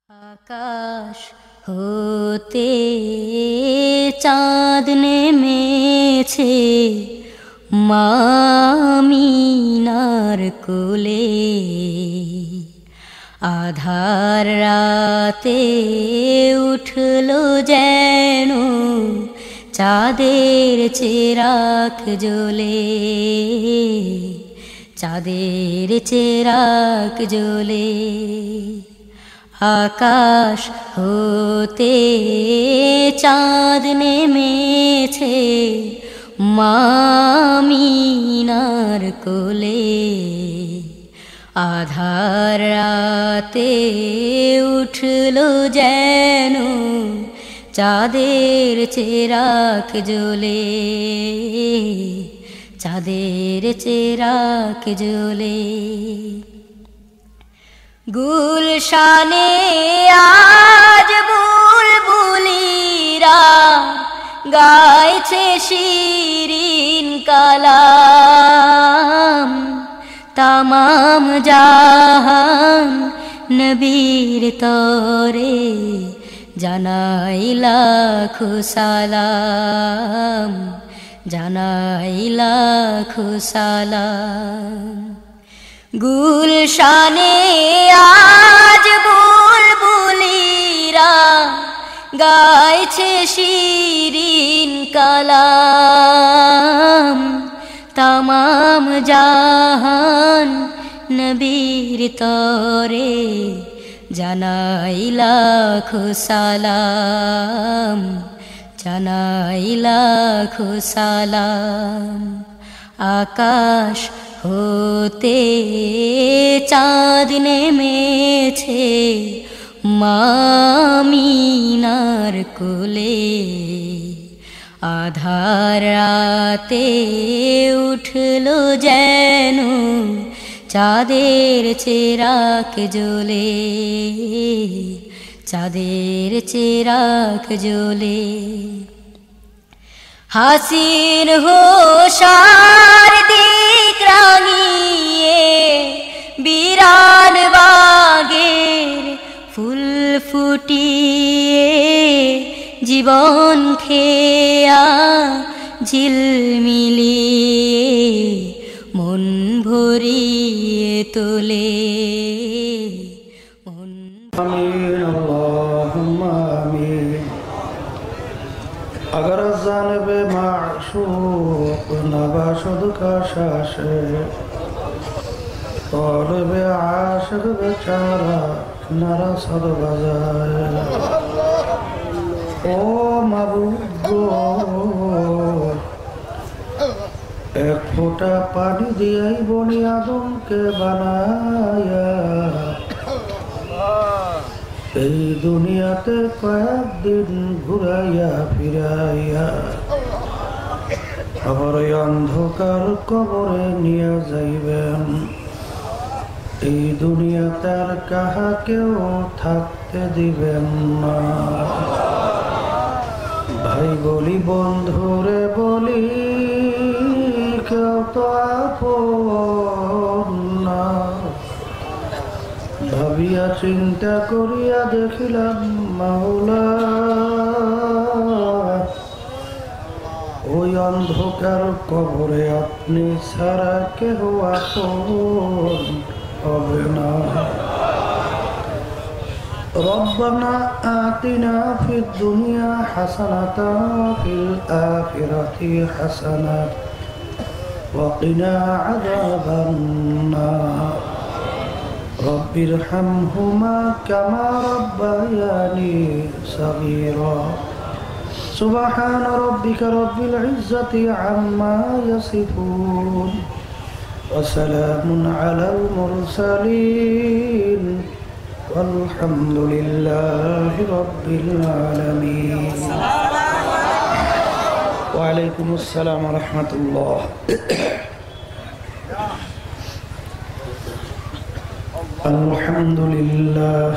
আকাশ হতে চাঁদ নেমেছে মামিনার কোলে, আধার রাতে উঠলো যেন চাঁদের চেরাগ জ্বলে, চাঁদের চেরাগ জ্বলে। আকাশ হতে চাঁদ নেমেছে মামিনার কোলে, আধার রাতে উঠলো যেন চাঁদের চেরাগ জ্বলে, চাঁদের চেরাগ জ্বলে। গুলশানে আজ বুলবুলিরা গাইছে শিরিন কালাম, তামাম জাহান নবীর তরে জানাই লাখো সালাম, জানাই লাখো সালাম। গুলশানে আজ বুলবুলিরা গাইছে শিরিন কালাম, তামাম জাহান নবীর তরে জানাই লাখো সালাম, জানাই লাখো সালাম। আকাশ হতে চাঁদ নেমেছে মামিনার কোলে, আধার রাতে উঠলো যেন চাঁদের চেরাগ জ্বলে, চাঁদের চেরাগ জ্বলে। হাসিন হোশার দিক রাঙিয়ে বিরান বাগের ফুল ফুটিয়ে, জীবন খেয়া ঝিলমিলিয়ে মন ভরিয়ে তোলে, মন। आमीन अल्लाहुम्मा आमीन। अगर जानिबे माशूक नबाशुद का शाशे तौलबे आशिक बेचारा नरा सद बजाए। ओ माबूद एक फूटा पानी दिया ही बोनी आदम के बनाया, এই দুনিয়াতে কয়েকদিন ঘুরাইয়া ফিরাইয়া আবার এই অন্ধকার কবরে নিয়ে যাইবেন। এই দুনিয়াতে আর কাহাকেও থাকতে দিবেন না। ভাই বলি বন্ধুরে বলি কেউ তো আপন না। ভাবিয়া চিন্তা করিয়া দেখিলাম মাওলা ওই অন্ধকার কবরে আপনি ছাড়া কেহ আপন হবে না। রব্বানা আতিনা ফিদ দুনিয়া হাসানাতাও ওয়া ফিল আখিরাতি হাসানাত ওয়া কিনা আযাবান নার। رب ارحمهما كما ربياني صغيرا سبحان ربك رب العزة عما يصفون وسلام على المرسلين والحمد لله رب العالمين. وعليكم السلام ورحمة الله. الحمد لله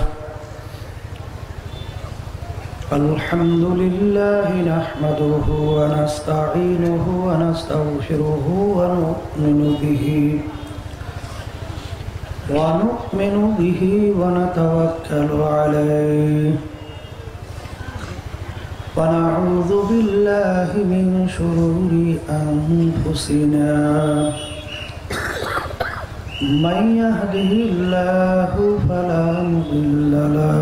الحمد لله نحمده ونستعينه ونستغفره ونؤمن به ونؤمن به ونتوكل عليه ونعوذ بالله من شرور أنفسنا من يهده الله فلا مضل له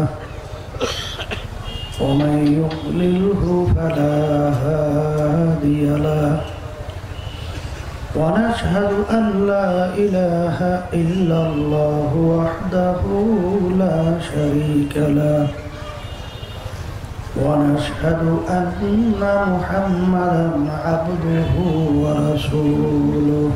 ومن يضلله فلا هادي له ونشهد أن لا إله إلا الله وحده لا شريك له ونشهد أن محمدا عبده ورسوله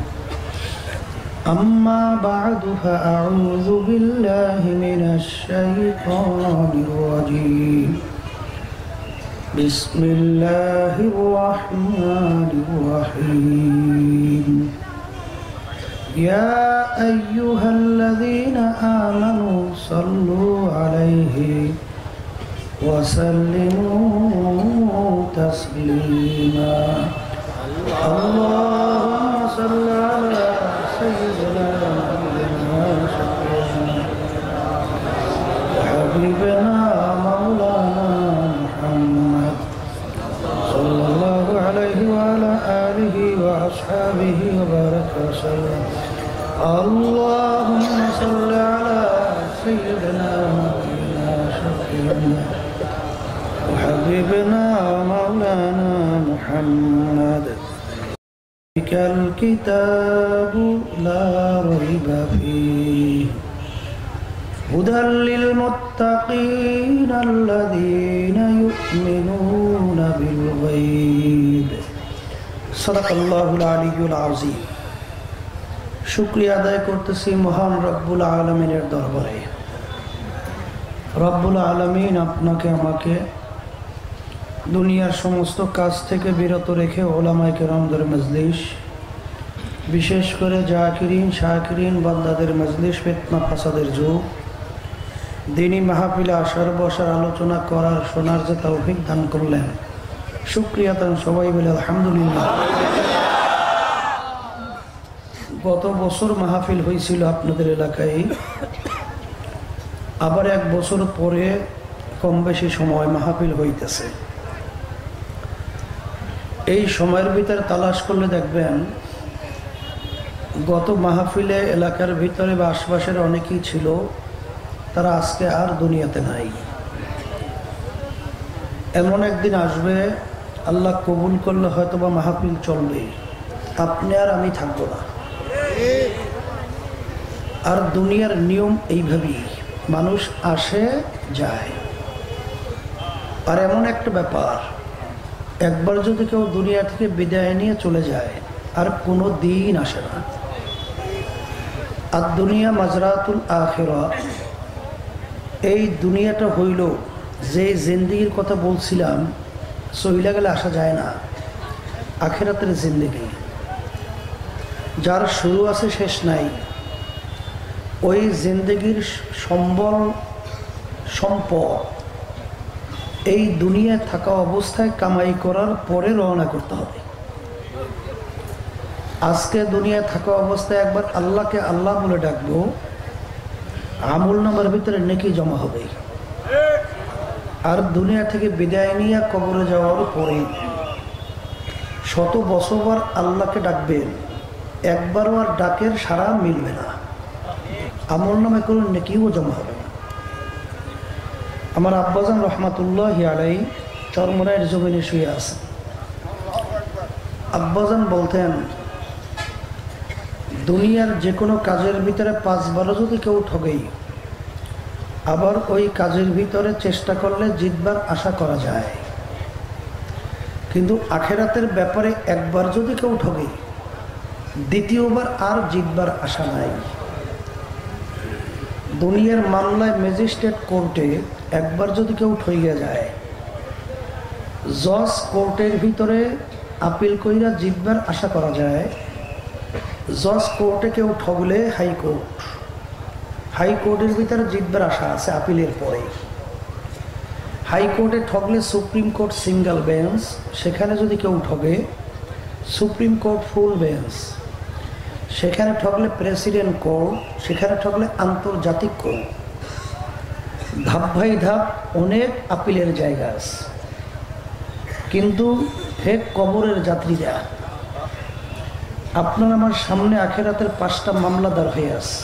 أما بعد فأعوذ بالله من الشيطان الرجيم بسم الله الرحمن الرحيم يا أيها الذين آمنوا صلوا عليه وسلموا تسليما اللهم صل على سيدنا وحبيبنا مولانا محمد صلى الله عليه وعلى آله وأصحابه وبارك وسلم اللهم صل على سيدنا شفيعنا وحبيبنا مولانا محمد ذلك الكتاب لا ريب فيه هدى للمتقين الذين يؤمنون بالغيب صدق الله العلي العظيم শুকরিয়া আদায় করতেছি মহান রব্বুল আলামিনের দরবারে। রব্বুল আলামিন আপনাকে আমাকে দুনিয়ার সমস্ত কাজ থেকে বিরত রেখে ওলামায়ে কেরামদের মজলিস, বিশেষ করে জাকিরিন শাকিরিন বান্দাদের মজলিস ফিতনা ফাসাদের যুগ, দিনী মাহফিলে আসার বসার আলোচনা করার শোনার যে তৌফিক দান করলেন, শুকরিয়া তান সবাই বলে আলহামদুলিল্লাহ। গত বছর মাহফিল হয়েছিল আপনাদের এলাকায়, আবার এক বছর পরে কম বেশি সময় মাহফিল হইতেছে। এই সময়ের ভিতরে তালাশ করলে দেখবেন গত মাহফিলে এলাকার ভিতরে বা আশপাশের অনেকেই ছিল, তারা আজকে আর দুনিয়াতে নাই। এমন একদিন আসবে, আল্লাহ কবুল করলে হয়তো বা মাহফিল চলবে, আপনি আর আমি থাকবো না। আর দুনিয়ার নিয়ম এইভাবেই, মানুষ আসে যায়। আর এমন একটা ব্যাপার, একবার যদি কেউ দুনিয়া থেকে বিদায় নিয়ে চলে যায় আর কোনো দিন আসে না। আর দুনিয়া মাজরাতুল আখিরা, এই দুনিয়াটা হইল যে জিন্দেগির কথা বলছিলাম, সহিলা গেলে আসা যায় না, আখিরাতের জিন্দেগি, যার শুরু আছে শেষ নাই। ওই জিন্দেগির সম্বল সম্পদ এই দুনিয়ায় থাকা অবস্থায় কামাই করার পরে রওনা করতে হবে। আজকে দুনিয়ায় থাকা অবস্থায় একবার আল্লাহকে আল্লাহ বলে ডাকবো, আমল নামার ভিতরে নেকি জমা হবে। আর দুনিয়া থেকে বিদায় নিয়ে কবরে যাওয়ার পরে শত বছরবার আল্লাহকে ডাকবেন, একবারও আর ডাকের সাড়া মিলবে না, আমল নামে কোনো নেকিও জমা হবে না। আমার আব্বাজান রহমাতুল্লাহি আলাইহি চরমরাইয়ের জমিনে শুয়ে আছে। আব্বাজান বলতেন, দুনিয়ার যে কোনো কাজের ভিতরে 5 বারও যদি কেউ ঠগেই, আবার ওই কাজের ভিতরে চেষ্টা করলে জিতবার আশা করা যায়। কিন্তু আখেরাতের ব্যাপারে একবার যদি কেউ ঠগে, দ্বিতীয়বার আর জিতবার আশা নাই। দুনিয়ার মামলায় ম্যাজিস্ট্রেট কোর্টে একবার যদি কেউ ঠইয়া যায়, জজ কোর্টের ভিতরে আপিল কইরা জিতবার আশা করা যায়। জজ কোর্টে কেউ ঠগলে হাইকোর্ট, হাইকোর্টের ভিতরে জিতবার আশা আছে আপিলের পরে। হাইকোর্টে ঠগলে সুপ্রিম কোর্ট সিঙ্গেল বেঞ্চ, সেখানে যদি কেউ ঠগে সুপ্রিম কোর্ট ফুল বেঞ্চ, সেখানে ঠকলে প্রেসিডেন্ট কোর্ট, সেখানে ঠকলে আন্তর্জাতিক কোর্ট, ধাপ ভাই ধাপ অনেক আপিলের জায়গা আছে। কিন্তু ফেক কবরের যাত্রীরা আপনার আমার সামনে আখেরাতের 5টা মামলা দাঁড় হয়ে আছে।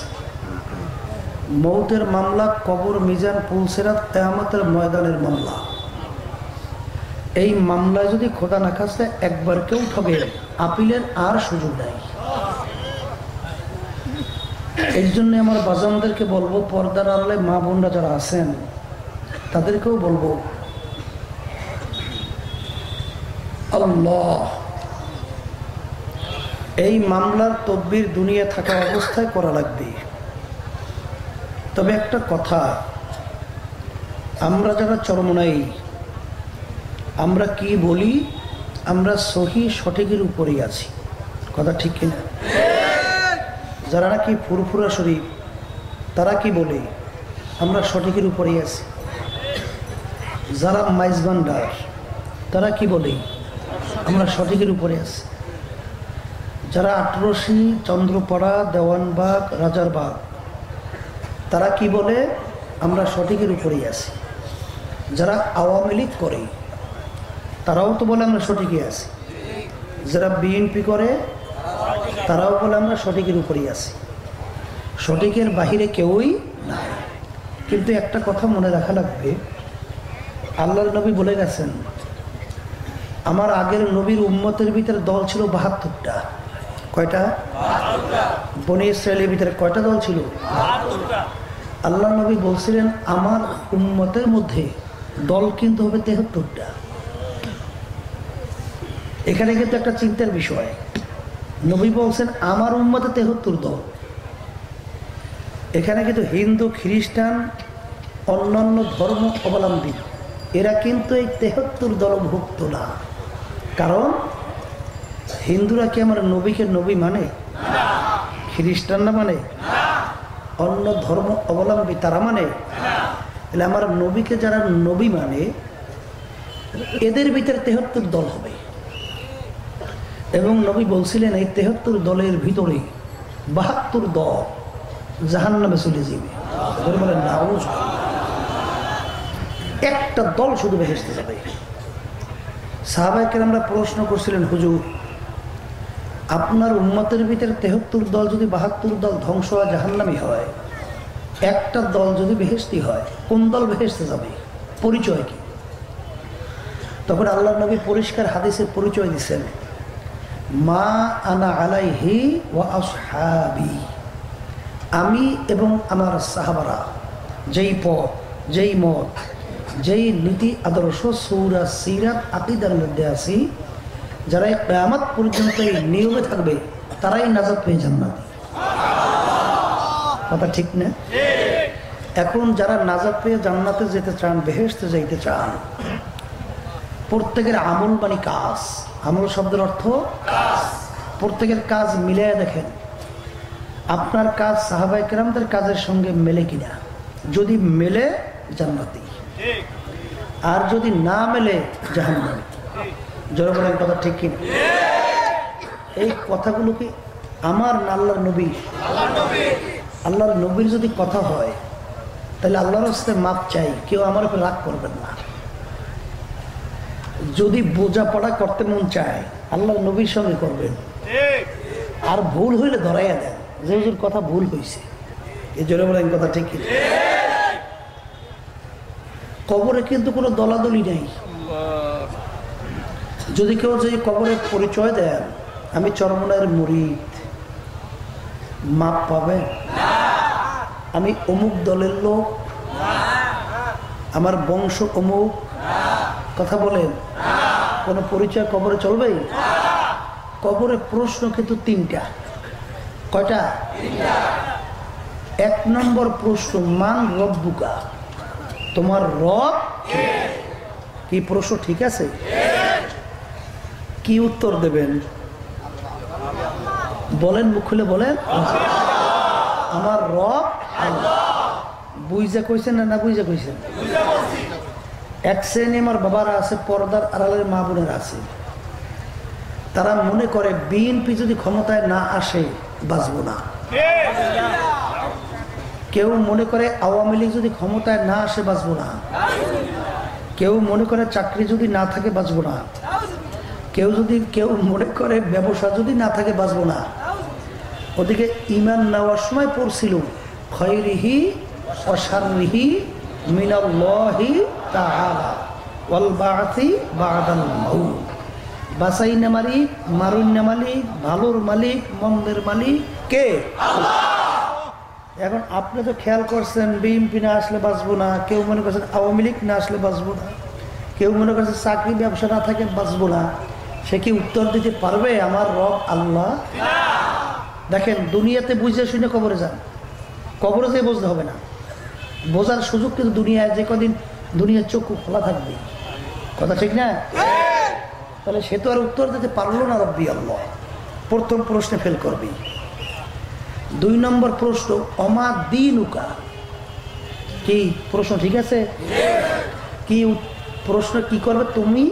মৌতের মামলা, কবর, মিজান, পুলসেরাত, কিয়ামতের ময়দানের মামলা। এই মামলায় যদি খোদা না খাসে একবার কেউ ঠকে, আপিলের আর সুযোগ নাই। এই জন্য আমার বাজানদেরকে বলবো, পর্দার আড়ালে মা বোনরা যারা আছেন তাদেরকেও বলবো, আল্লাহ, এই মামলার তদবির দুনিয়া থাকা অবস্থায় করা লাগবে। তবে একটা কথা, আমরা যারা চরমনাই, আমরা কি বলি, আমরা সহি সঠিকের উপরেই আছি। কথা ঠিক কিনা? যারা নাকি ফুরফুরা শরীফ, তারা কি বলে, আমরা সঠিকের উপরেই আছি। যারা মাইজবান্ডার, তারা কি বলে, আমরা সঠিকের উপরে আছি। যারা আটরশি, চন্দ্রপাড়া, দেওয়ানবাগ, রাজারবাগ, তারা কি বলে, আমরা সঠিকের উপরেই আছি। যারা আওয়ামী লীগ করে তারাও তো বলে আমরা সঠিকই আছি। যারা বিএনপি করে তারাও বলে আমরা সঠিকের উপরেই আছি। সঠিকের বাহিরে কেউই নাই। কিন্তু একটা কথা মনে রাখা লাগবে, আল্লাহর নবী বলে গেছেন, আমার আগের নবীর উম্মতের ভিতরে দল ছিল ৭২টা। কয়টা? বনি ইসরায়েলের ভিতরে কয়টা দল ছিল? ৭২টা। আল্লাহ নবী বলছিলেন, আমার উম্মতের মধ্যে দল কিন্তু হবে ৭৩টা। এখানে কিন্তু একটা চিন্তার বিষয়। নবী বলছেন আমার উম্মতে ৭৩ দল। এখানে কিন্তু হিন্দু, খ্রিস্টান, অন্যান্য ধর্ম অবলম্বী, এরা কিন্তু এই ৭৩ দলভুক্ত না। কারণ হিন্দুরা কি আমার নবীকে নবী মানে? খ্রিস্টানরা মানে? অন্য ধর্ম অবলম্বী তারা মানে? তাহলে আমার নবীকে যারা নবী মানে, এদের ভিতরে ৭৩ দল হবে। এবং নবী বলছিলেন, এই ৭৩ দলের ভিতরে ৭২ দল জাহান্নামে চলে যাবে। বলেন না, একটা দল শুধু বেহেশতে যাবে। সাহাবায়ে কেরামরা প্রশ্ন করছিলেন, হুজুর, আপনার উম্মতের ভিতরে ৭৩ দল যদি ৭২ দল ধ্বংস হওয়া জাহান্নামী হয়, একটা দল যদি বেহেশতি হয়, কোন দল বেহেশতে যাবে? পরিচয় কি? তখন আল্লাহর নবী পরিষ্কার হাদিসের পরিচয় দিচ্ছেন, মা আনা আলাইহি ওয়া আসহাবি, আমি এবং আমার সাহাবারা যেই পথ, যেই মত, যেই নীতি আদর্শ, সূরা সিরাত, আকীদার মধ্যে আছি, যারা কিয়ামত পর্যন্ত এই নিয়মে থাকবে, তারাই নাজাত পেয়ে জান্নাতি। কথা ঠিক না? এখন যারা নাজাত পেয়ে জান্নাতে যেতে চান, বেহেশতে যাইতে চান, প্রত্যেকের আমল মানে কাজ। আমল শব্দের অর্থ কাজ। প্রত্যেকের কাজ মিলিয়ে দেখেন, আপনার কাজ সাহাবায়ে কেরামদের কাজের সঙ্গে মেলে কিনা। যদি মেলে, জান্নাতি। আর যদি না মেলে, জাহান্নামী। জোরে বলেন, কথা ঠিক কিনা? এই কথাগুলো কি আমার না আল্লাহর নবীর? আল্লাহর নবীর যদি কথা হয়, তাহলে আল্লাহর কাছে মাপ চাই, কেউ আমার উপর রাগ করবেন না। যদি বোঝাপড়া করতে মন চায়, আল্লাহর নবীর সঙ্গে করবেন। আর ভুল হইলে ধরাইয়া দেন যে হুজুর কথা ভুল হয়েছে। এই জোরে বলেন, কথা ঠিক কিনা? কবরে কিন্তু কোনো দলাদলি নেই। যদি কেউ যে কবরের পরিচয় দেন, আমি চরমনায়ের মুরিদ, মাপ পাবে? আমি অমুক দলের লোক, আমার বংশ অমুক, কথা বলেন, কোন পরিচয় কবরে চলবে? কবরে প্রশ্ন কিন্তু 3টা। কয়টা? 1 নম্বর প্রশ্ন, মান রব্বুকা, তোমার রব কি? প্রশ্ন ঠিক আছে? কি উত্তর দেবেন? বলেন, মুখ খুলে বলেন, আমার রব আল্লাহ। বুঝা কইছেন না? না বুঝা কইছেন? এক শ্রেণী আমার বাবারা আছে, পর্দার আড়ালের মা বোনেরা আছে, তারা মনে করে বিএনপি যদি ক্ষমতায় না আসে বাঁচবো না। কেউ মনে করে আওয়ামী লীগ যদি ক্ষমতায় না আসে বাঁচবো না। কেউ মনে করে চাকরি যদি না থাকে বাঁচবো না। কেউ মনে করে ব্যবসা যদি না থাকে বাঁচবো না। ওদিকে ঈমান নেওয়ার সময় পড়ছিল খৈরিহি ওয়া শাররিহি মিনাল্লাহি তাআলা ওয়াল বা'সি বা'দাল মাউত। বাসাই না মালিক, মারুন না মালিক, ভালোর মালিক, মন্দের মালিক কে? আল্লাহ। এখন আপনি তো খেয়াল করছেন বিএনপি না আসলে বাঁচবো না, কেউ মনে করছেন আওয়ামী লীগ না আসলে বাঁচবো না, কেউ মনে করছে চাকরি ব্যবসা না থাকে বাঁচবো না। সে কি উত্তর দিতে পারবে আমার রব আল্লাহ? দেখেন, দুনিয়াতে বুঝে শুনে কবরে যান, কবরে যেয়ে বুঝতে হবে না। বোঝার সুযোগ কিন্তু দুনিয়ায় যে কদিন দুনিয়ার চক্ষু খোলা থাকবে, কথা ঠিক না? তাহলে সে তো আর উত্তর দিতে পারলো না রব্বি আল্লাহ। প্রথম প্রশ্নে ফেল করবি। 2 নম্বর প্রশ্ন অমা দীনুকা, কি প্রশ্ন? ঠিক আছে, কি প্রশ্ন? কি করবে তুমি?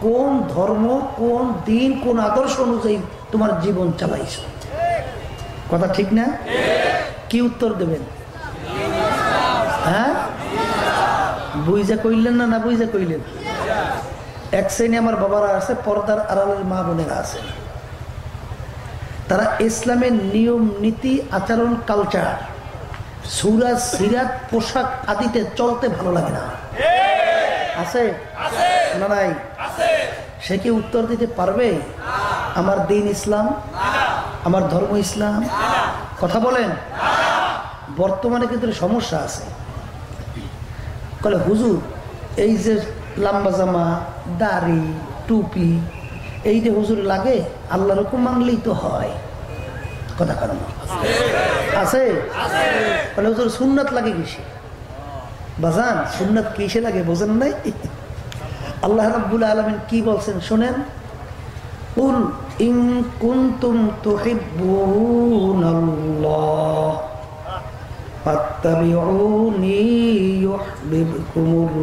কোন ধর্ম, কোন দিন, কোন আদর্শ অনুযায়ী তোমার জীবন চালাইছো, কথা ঠিক না? কি উত্তর দেবেন? হ্যাঁ, বুঝা কইলেন না বুঝা কইলেন? এক শ্রেণী আমার বাবারা আছে, পর্দার আড়ালের মা বোনেরা আছে, তারা ইসলামের নিয়ম নীতি আচরণ কালচার সূরা সিরাত পোশাক আদিতে চলতে ভালো লাগে না। আছে না নাই? সে কি উত্তর দিতে পারবে আমার দিন ইসলাম, আমার ধর্ম ইসলাম? কথা বলেন। বর্তমানে কিন্তু সমস্যা আছে। বলে হুজুর এই যে লম্বা জামা, দাড়ি, টুপি, এই যে হুজুর লাগে, আল্লাহর হুকুম মানলেই তো হয়, কথা কারণ আছে। বলে হুজুর সুন্নাত লাগে কিসে? বাজান সুন্নাত কিসে লাগে বোঝেন নাই? আল্লাহ রাব্বুল আলামিন কি বলছেন শুনেন, কুল ইন কুনতুম তুহিব্বুনাল্লাহ ফাত্তাবিউনি ইউহিব্বুকুমুল্লাহ।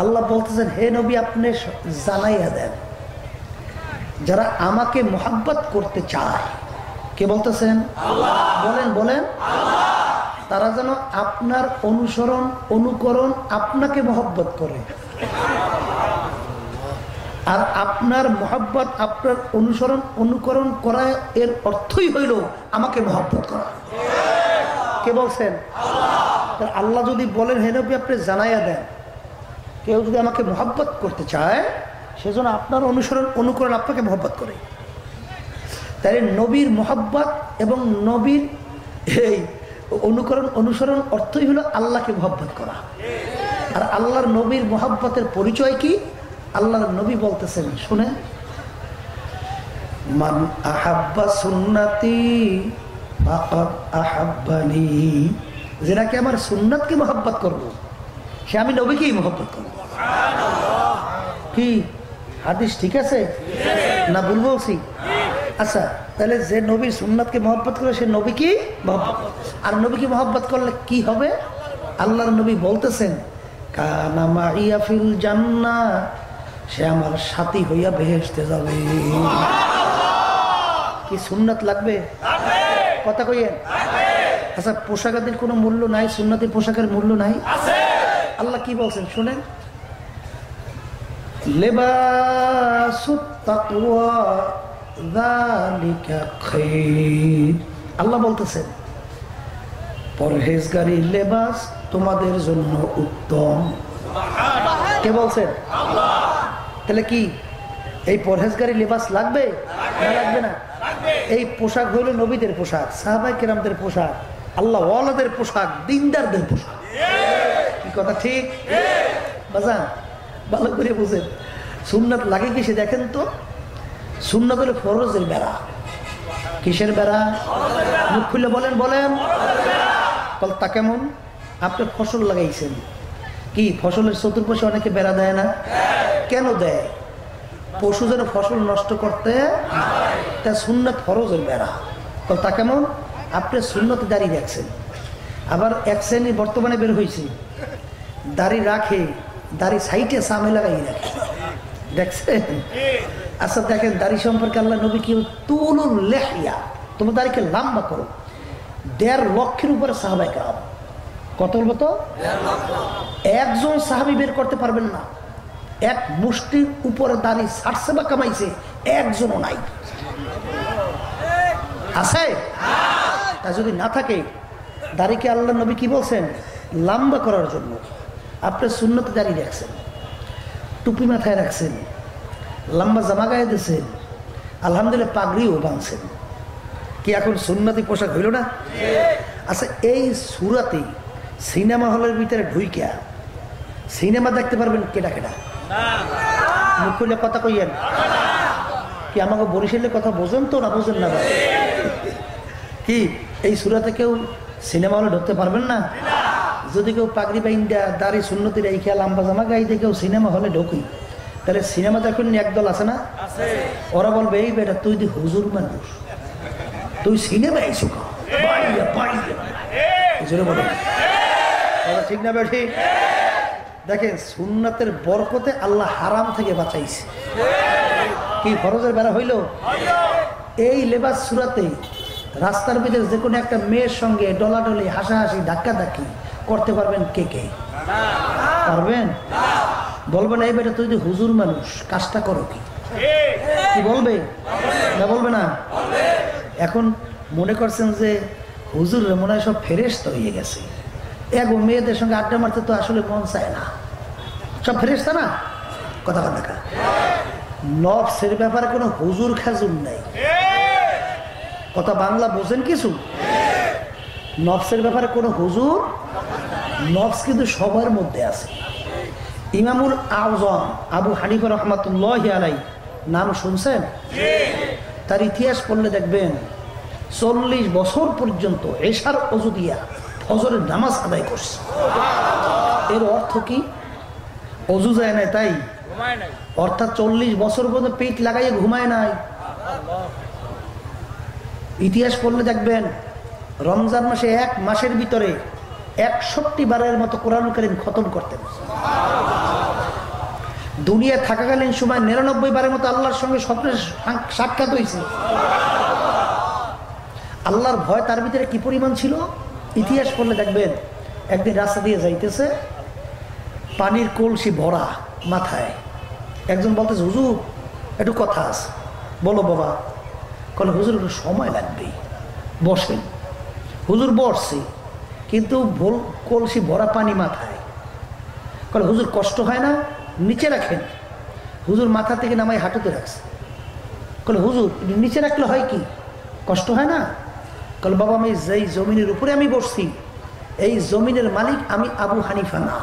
আল্লাহ বলতেছেন হে নবী আপনি জানাইয়া দেন যারা আমাকে মোহাব্বত করতে চায়। কে বলতেছেন? আল্লাহ। বলেন বলেন। আল্লাহ। তারা যেন আপনার অনুসরণ অনুকরণ আপনাকে মোহাব্বত করে। আর আপনার মোহাব্বত, আপনার অনুসরণ অনুকরণ করা এর অর্থই হইল আমাকে মোহাব্বত করা। কে বলছেন? আল্লাহ। আল্লাহ যদি বলেন হে নবী আপনি জানাইয়া দেন কেউ যদি আমাকে মোহাব্বত করতে চায় সেজন্য আপনার অনুসরণ অনুকরণ আপনাকে মোহাব্বত করে। তাহলে নবীর মোহাব্বত এবং নবীর এই অনুকরণ অনুসরণ অর্থই হলো আল্লাহকে মোহাব্বত করা। আর আল্লাহর নবীর মোহাব্বতের পরিচয় কি? আল্লাহর নবী বলতেছেন শুনে, মান আহাব্বা সুন্নতি ফাকাদ আহাব্বানি, যে নাকি আমার সুন্নাতকে মোহাব্বত করবো সে আমি নবীকেই মোহাব্বত করবো। কি হাদিস ঠিক আছে না ভুল বলছি? আচ্ছা, তাহলে যে নবীর সুন্নাতকে মোহাব্বত করে সে নবীকেই মোহাব্বত, আর নবীকে মোহাব্বত করলে কি হবে? আল্লাহর নবী বলতেছেন কানা মাইয়া ফিল জান্নাহ, সে আমার সাথী হইয়া বেহেশতে যাবে। কি সুন্নাত লাগবে? কথা কইয়েন। আচ্ছা, পোশাক আদির কোনো মূল্য নাই? সুন্নতির পোশাকের মূল্য নাই? আল্লাহ কি বলছেন শুনেন, লিবাসুত তাকওয়া যালিকা খায়র। আল্লাহ বলতেছেন পরহেজগারি লেবাস তোমাদের জন্য উত্তম। কে বলছেন? আল্লাহ। তাহলে কি এই পরহেজগারি লেবাস লাগবে না লাগবে না? এই পোশাক হইল নবীদের পোশাক, সাহাবায়ে কেরামদের পোশাক, আল্লাহ ওয়ালাদের পোশাক, দিনদারদের পোশাক। কি কথা ঠিক? বাজান ভালো করে বুঝেন। সুন্নাত লাগে কিসে দেখেন তো? সুন্নাত হলো ফরজের বেড়া। কিসের বেড়া? মুখ খুলে বলেন বলেন। তা কেমন? আপনি ফসল লাগাইছেন, কি ফসলের চতুর্পাশে অনেকে বেড়া দেয় না? কেন দেয়? পশু যেন ফসল নষ্ট করতে, তা সুন্নাত ফরজের বেড়া। তা কেমন? আপনি সুন্নতে দাড়ি রাখছেন, আবার এক শ্রেণী বর্তমানে বের হয়েছে দাড়ি রাখে, দাড়ি সাইটে সামে লাগাই রাখে, দেখছেন? আচ্ছা দেখেন দাড়ি সম্পর্কে আল্লাহ নবী কি তুলুল লেহিয়া, তোমার দাড়িকে লম্বা করো। 1.5 লক্ষের উপরে সাহাবায়ে কেরাম। কত বলবো তো? একজন সাহাবী বের করতে পারবেন না এক মুষ্টির উপরে দাড়ি ছাড়ছে বা কামাইছে, একজনও নাই। আছে? তা যদি না থাকে, দাড়িকে আল্লাহ নবী কি বলছেন? লম্বা করার জন্য। আপনি সুন্নতে দাড়ি রাখছেন, টুপি মাথায় রাখছেন, লম্বা জামা গায়ে দিয়েছেন, আলহামদুলিল্লাহ পাগড়িও বাঁধছেন, কি এখন সুন্নতি পোশাক হইল না? আচ্ছা, এই সুরাতে সিনেমা হলের ভিতরে ঢুইকা সিনেমা দেখতে পারবেন কেডা কেডা? মুখ খুলে কথা কইয়েন। কি আমাকে বরিশালের কথা বোঝেন তো না বোঝেন না? কি এই সুরাতে কেউ সিনেমা হলে ঢুকতে পারবেন না? যদি কেউ পাগড়ি বাইন্দা দাড়ি সুন্নতি রেখে লম্বা জামা গাইতে কেউ সিনেমা হলে ঢুকি, তাহলে সিনেমা দেখুন একদল আছে না, ওরা বলবে এই বেটা তুই দি হুজুর মানুষ, তুই সিনেমা আইসো ঠিক না বেঠি? দেখেন সুন্নাতের বরকতে আল্লাহ হারাম থেকে বাঁচাইছে। কি ফরজের বেড়া হইল? এই লেবাস সুরাতে রাস্তার ভিতরে যে কোনো একটা মেয়ের সঙ্গে ডলাডলি হাসাহাসি ধাক্কাধাক্কি করতে পারবেন কে কে? পারবেন? বলবে না এই বেটা তুই যে হুজুর মানুষ, কাজটা করো কি? কি বলবে না? বলবে না? এখন মনে করছেন যে হুজুর মনে হয় সব ফেরেশতা হয়ে গেছে, এগো মেয়েদের সঙ্গে আড্ডা মারতে তো আসলে মন চায় না, সব ফেরেশতা না? কথা বল না। নফসের ব্যাপারে কোনো হুজুর খাজুর নাই। কথা বাংলা বোঝেন কিছু? নফসের ব্যাপারে কোনো হুজুর, নফস কিন্তু সবার মধ্যে আছে। ইমামুল আযম আবু হানিফা রাহমাতুল্লাহি আলাইহি নাম শুনছেন? তার ইতিহাস পড়লে দেখবেন 40 বছর পর্যন্ত এশার ওযু দিয়া ফজরের নামাজ আদায় করছে। এর অর্থ কি? ওযু যায় নাই তাই, অর্থাৎ 40 বছর পর্যন্ত পেট লাগাইয়ে ঘুমায় নাই। ইতিহাস পড়লে দেখবেন রমজান মাসে এক মাসের ভিতরে 61 বারের মতো কোরআন কারীম খতম করতেন। দুনিয়া থাকাকালীন সময় 99 বারের মতো আল্লাহর সঙ্গে স্বপ্নের সাক্ষাৎ হয়েছে। আল্লাহর ভয় তার ভিতরে কি পরিমাণ ছিল ইতিহাস পড়লে দেখবেন। একদিন রাস্তা দিয়ে যাইতেছে, পানির কলসি ভরা মাথায়। একজন বলতেছে হুজুর একটু কথা আছে। বলো বাবা। বলে হুজুর একটু সময় লাগবে, বসেন। হুজুর বসছে, কিন্তু কলসি ভরা পানি মাথায়। বলে হুজুর কষ্ট হয় না? নিচে রাখেন। হুজুর মাথা থেকে নামাই হাঁটুতে রাখছে। বলে হুজুর নিচে রাখলে হয় কি, কষ্ট হয় না? বলে বাবা আমি যেই জমিনের উপরে আমি বসছি এই জমিনের মালিক আমি আবু হানিফা না।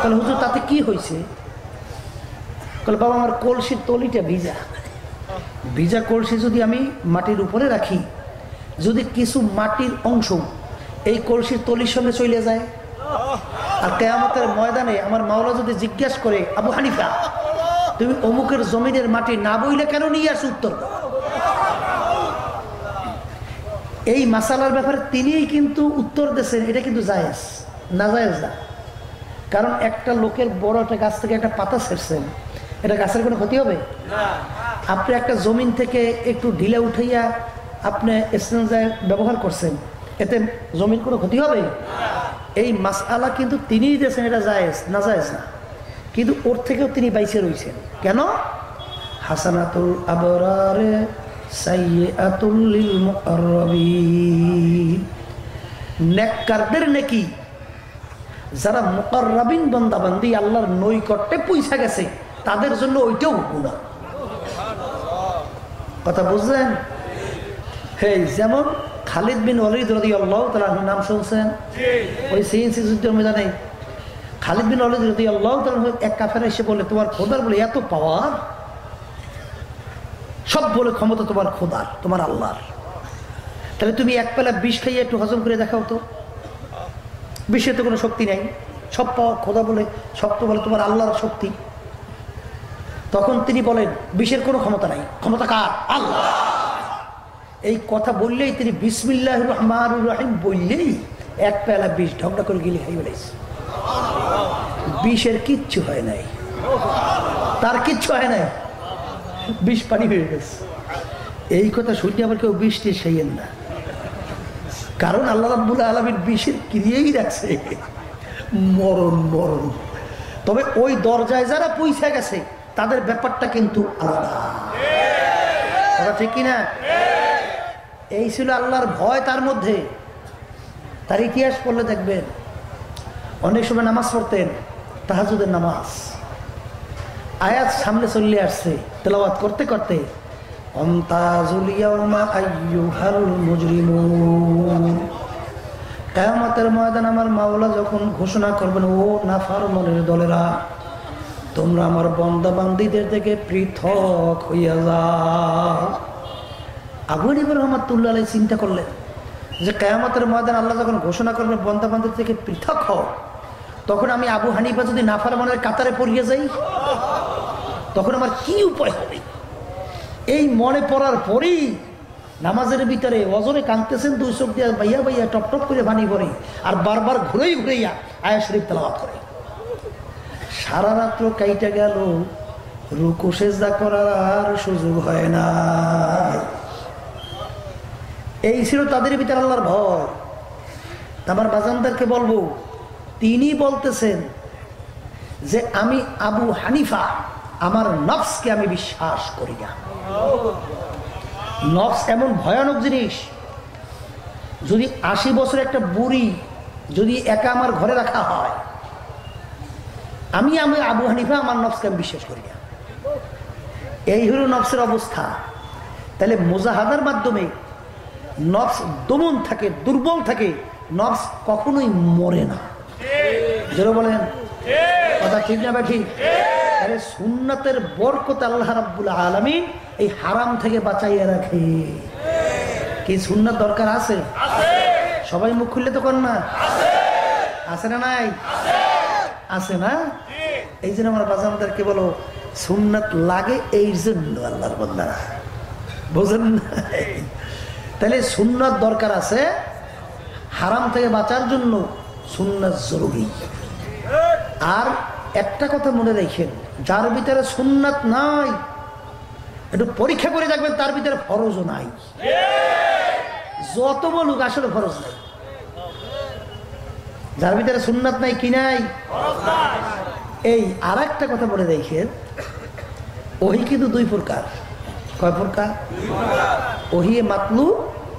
বলে হুজুর তাতে কি হয়েছে? বলে বাবা আমার কলসির তলিটা ভিজা, ভিজা কলসি যদি আমি মাটির উপরে রাখি, যদি কিছু মাটির অংশ এই কলসির তলির সঙ্গে চলে যায়, আর কিয়ামতের ময়দানে আমার মাওলা যদি জিজ্ঞাসা করে আবু হানিফা তুমি অমুকের জমিনের মাটি না বইলে কেন নিয়ে আসো, উত্তর দাও। এই মাসালার ব্যাপারে তিনিই কিন্তু উত্তর দিয়েছেন এটা কিন্তু জায়েজ না, জায়েজ না। কারণ একটা লোকের বড় একটা গাছ থেকে একটা পাতা ছেড়ছেন, এটা গাছের কোনো ক্ষতি হবে? আপনি একটা জমিন থেকে একটু ঢিলা উঠাইয়া আপনি এক্সচেঞ্জার ব্যবহার করছেন, এতে জমির কোনো ক্ষতি হবে? এই মাসআলা কিন্তু তিনিই দিয়েছেন, এটা জায়েজ না, জায়েজ না। কিন্তু ওর থেকেও তিনি বাইসে রয়েছেন। কেন? হাসানাতুল আবরারে সাইয়্যাতুল লিল মুকাররাবিন, নেককারদের নেকি যারা মুকাররাবিন বান্দাবান্দি আল্লাহর নৈকট্যে পৌঁছে গেছে তাদের জন্য ওইটাও গুনাহ। কথা বুঝলেন? হেই যেমন খালিদ বিন ওয়ালিদ রাদিয়াল্লাহু তাআলা নাম শুনছেন? ওই সিএনসি যুদ্ধের ময়দানে খালিদ বিন ওয়ালিদ রাদিয়াল্লাহু তাআলা এক কাফের এসে বলে তোমার খোদার বলে এত পাওয়ার, সব বলে ক্ষমতা তোমার খোদার, তোমার আল্লাহর। তাহলে তুমি এক বেলা বিষ খাইয়ে একটু হজম করে দেখাও তো, বিষে তো কোনো শক্তি নেই, সব পাওয়া খোদা বলে, সব তো বলে তোমার আল্লাহর শক্তি। তখন তিনি বলেন বিষের কোনো ক্ষমতা নাই, ক্ষমতা কার? আল্লাহ। এই কথা বললেই তিনি বিসমিল্লাহির রহমানির রহিম বললেই এক পেলা বিষ ঢকঢক করে গিলে খাই বেড়াইছে। বিষের কিচ্ছু হয় নাই, তার কিচ্ছু হয় নাই। বিষ পানি হয়ে গেছে। এই কথা শুনতে আবার কেউ বৃষ্টি সেইয়েন না, কারণ আল্লাহ রাব্বুল আলামিন বিষের ক্রিয়েই রাখছে মরণ মরণ। তবে ওই দরজায় যারা পৌঁছে গেছে তাদের ব্যাপারটা কিন্তু আলাদা, কথা ঠিক কিনা? এই ছিল আল্লাহর ভয় তার মধ্যে। তার ইতিহাস পড়লে দেখবেন অনেক সময় নামাজ পড়তেন, তাহাজ্জুদের নামাজ, আয়াত সামনে চলে আসছে, তেলাওয়াত করতে করতে আমতাজুল ইয়াউমা আইয়ুহাল মুজরিমুন, কিয়ামতের ময়দান আমার মাওলা যখন ঘোষণা করবেন, ও নাফরমানের দলেরা, তোমরা আমার বান্দা বান্দীদের থেকে পৃথক হইয়া যাও। আবু হানিফা রাহমাতুল্লাহ আলাইহি চিন্তা করলেন যে কিয়ামতের ময়দান আল্লাহ যখন ঘোষণা করবেন বান্দা বান্দীর থেকে পৃথক হও, তখন আমি আবু হানিফা যদি নাফরমানের কাতারে পড়িয়ে যাই, তখন আমার কি উপায় হবে? এই মনে পড়ার পরেই নামাজের ভিতরে অজরে কাঁদতেছেন, দুই চোখ দিয়ে বাইয়া বাইয়া টপ টপ করে পানি পড়ে, আর বারবার ঘুরেই ঘুরেইয়া আয়াত শরীফ তেলাওয়াত করে। সারা রাত্র কাইটা গেল, রুকু সেজদা করার সুযোগ হয় না। এই ছিল তাদের ভিতরে আল্লাহর ভয়। আমার বাজানদারকে বলবো, তিনি বলতেছেন যে আমি আবু হানিফা, আমার নফসকে আমি বিশ্বাস করি না। নফস এমন ভয়ানক জিনিস, যদি 80 বছর একটা বুড়ি যদি একা আমার ঘরে রাখা হয়, আমি আবু হানিফা আমার নফসকে আমি বিশ্বাস করি না। এই হলো নফসের অবস্থা। তাহলে মুজাহাদার মাধ্যমে নফস দমন থাকে, দুর্বল থাকে, নফস কখনোই মরে না। যারা বলেন কথা ঠিক না ঠিক? তাহলে সুন্নাতের বরকত আল্লাহ রাব্বুল আলামিন এই হারাম থেকে বাঁচাইয়া রাখে। কি সুন্নাত দরকার আছে? সবাই মুখ খুললে তো কর না, আছে না? নাই আছে না? এই জন্য আমার বাজানদেরকে বলো, সুন্নাত লাগে এই জন্য আল্লাহর বান্দারা, বোঝেন না? তাহলে সুন্নাত দরকার আছে, হারাম থেকে বাঁচার জন্য সুন্নাত জরুরি। আর একটা কথা মনে রাখেন, যার ভিতরে সুন্নাত নাই, একটু পরীক্ষা করে দেখবেন তার ভিতরে ফরজও নাই। যত বলুক আসলে ফরজ নাই। যার ভিতরে সুন্নাত নাই, কি নাই? এই আর একটা কথা বলে দেখেন, ওহি কিন্তু দুই প্রকার। কয় প্রকার? ওহিয়ে মাতলু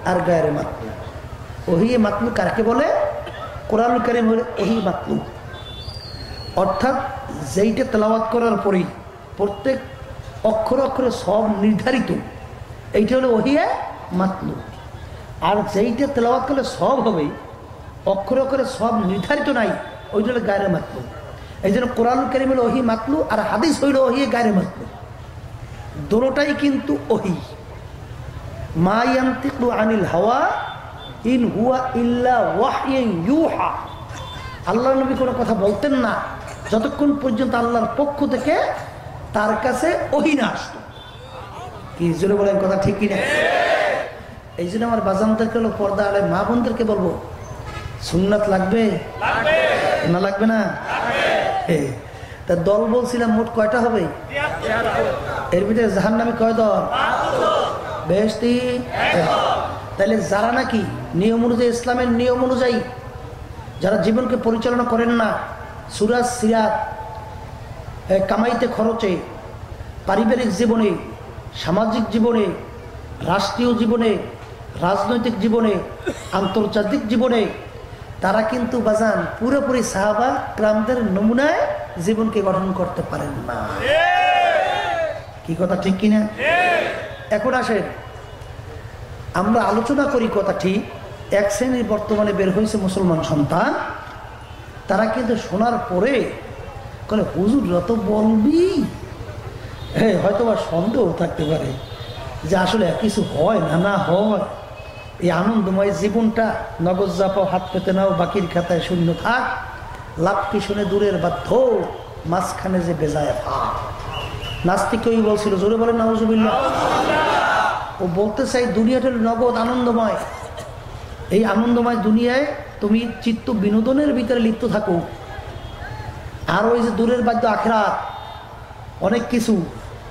আর গায়রে মাতলু। ওহিয়ে মাতলু কাকে বলে? কোরআনুল কারীম হলো ওহি মাতলু, অর্থাৎ যেইটা তেলাওয়াত করার পরেই প্রত্যেক অক্ষরে অক্ষরে সব নির্ধারিত, এইটা হলো ওহিয়ে মাতলু। আর যেইটা তেলাওয়াত করলে সব হবে, অক্ষরে অক্ষরে সব নির্ধারিত নাই, ওইটা হলো গায়রে মাতলু। এই জন্য কোরআনুল কারীম হলো ওহি মাতলু, আর হাদিস হইল ওহিয়ে গায়রে মাতলু। দুটোটাই কিন্তু ওহি। মা ইয়ানতিকু আনিল হাওয়া ইন হুয়া ইল্লা ওয়াহয়ুন ইউহা। আল্লাহর নবী কোনো কথা বলতেন না যতক্ষণ পর্যন্ত আল্লাহর পক্ষ থেকে তার কাছে ওহি না আসতো। কি জোরে বলেন, কথা ঠিক কিনা? এই জন্য আমার বাজানদেরকে হলো, পর্দা আলে মা বোনদেরকে বলবো, সুন্নাত লাগবে না লাগবে না? তা দল বলছিলাম মোট কয়টা হবে? এর ভিতরে জাহান্নামী কয় দল? বেহেশতি। তাহলে যারা নাকি নিয়ম অনুযায়ী, ইসলামের নিয়ম অনুযায়ী যারা জীবনকে পরিচালনা করেন না, সুরাজ সিরাত, কামাইতে খরচে, পারিবারিক জীবনে, সামাজিক জীবনে, রাষ্ট্রীয় জীবনে, রাজনৈতিক জীবনে, আন্তর্জাতিক জীবনে, তারা কিন্তু বাজান পুরোপুরি সাহাবা ক্রামদের নমুনায় জীবনকে গঠন করতে পারেন না। কি কথা ঠিক কিনা? এখন আসেন আমরা আলোচনা করি, কথা ঠিক। এক শ্রেণীর বর্তমানে বের হয়েছে মুসলমান সন্তান, তারা কিন্তু শোনার পরে বলে, হুজুররা তো বলবি, হয়তো বা সন্দেহ থাকতে পারে যে আসলে কিছু হয় না, না হয়। এই আনন্দময় জীবনটা নগদ জাপাও, হাত পেতে নাও, বাকির খাতায় শূন্য থাক, লাভ কি শুনে দূরের বাধ্য, মাঝখানে যে বেজায় ভাব। নাস্তিক কেউ বলছিল, জোরে বলেন নাউজুবিল্লাহ। ও বলতে চাই দুনিয়াটা নগদ আনন্দময়। এই আনন্দময় দুনিয়ায় তুমি চিত্ত বিনোদনের ভিতরে লিপ্ত থাকো, আর ওই যে দূরের বাধ্য আখিরাত, অনেক কিছু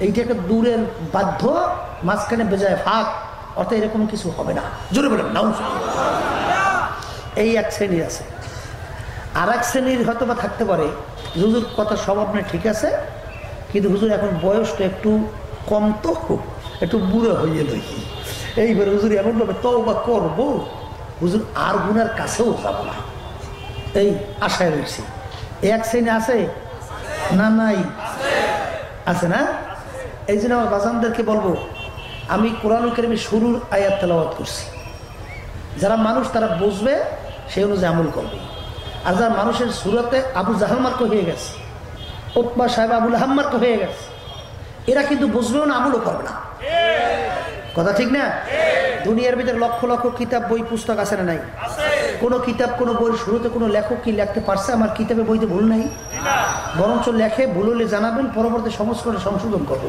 এইটা একটা দূরের বাধ্য, মাঝখানে বেজায় ফাঁক, অর্থাৎ এরকম কিছু হবে না। জোরে বলেন না। এই এক শ্রেণীর আছে। আর এক শ্রেণীর হয়তো বা থাকতে পারে, হুজুর কথা সব আপনার ঠিক আছে, কিন্তু হুজুর এখন বয়সটা একটু কম, তো একটু বুড়ো হয়ে লই, এইবার হুজুর এমনভাবে তওবা করবো, হুজুর আর গুনার কাছেও যাব না, এই আশায় রয়েছে। এক শ্রেণী আছে না? নাই? আছে না? এই জন্য আমার বাজানদেরকে বলবো, আমি কোরআনুল কারীমের শুরুর আয়াত তেলাওয়াত করছি, যারা মানুষ তারা বুঝবে, সেই অনুযায়ী আমল করবে। আর যারা মানুষের সুরাতে আবু জাহাল মার্ক হয়ে গেছে, উতবা সাহেব আবুল আহাব মার্ক হয়ে গেছে, এরা কিন্তু বুঝবেও না, আমলও করবে না। কথা ঠিক না? দুনিয়ার ভিতরে লক্ষ লক্ষ কিতাব, বই, পুস্তক আছে না নাই? কোনো কিতাব, কোনো বইয়ের শুরুতে কোনো লেখক কি লিখতে পারছে আমার কিতাবে বইতে ভুল নাই? বরঞ্চ লেখে, ভুল হলে জানাবেন, পরবর্তী সংস্করণে সংশোধন করবো।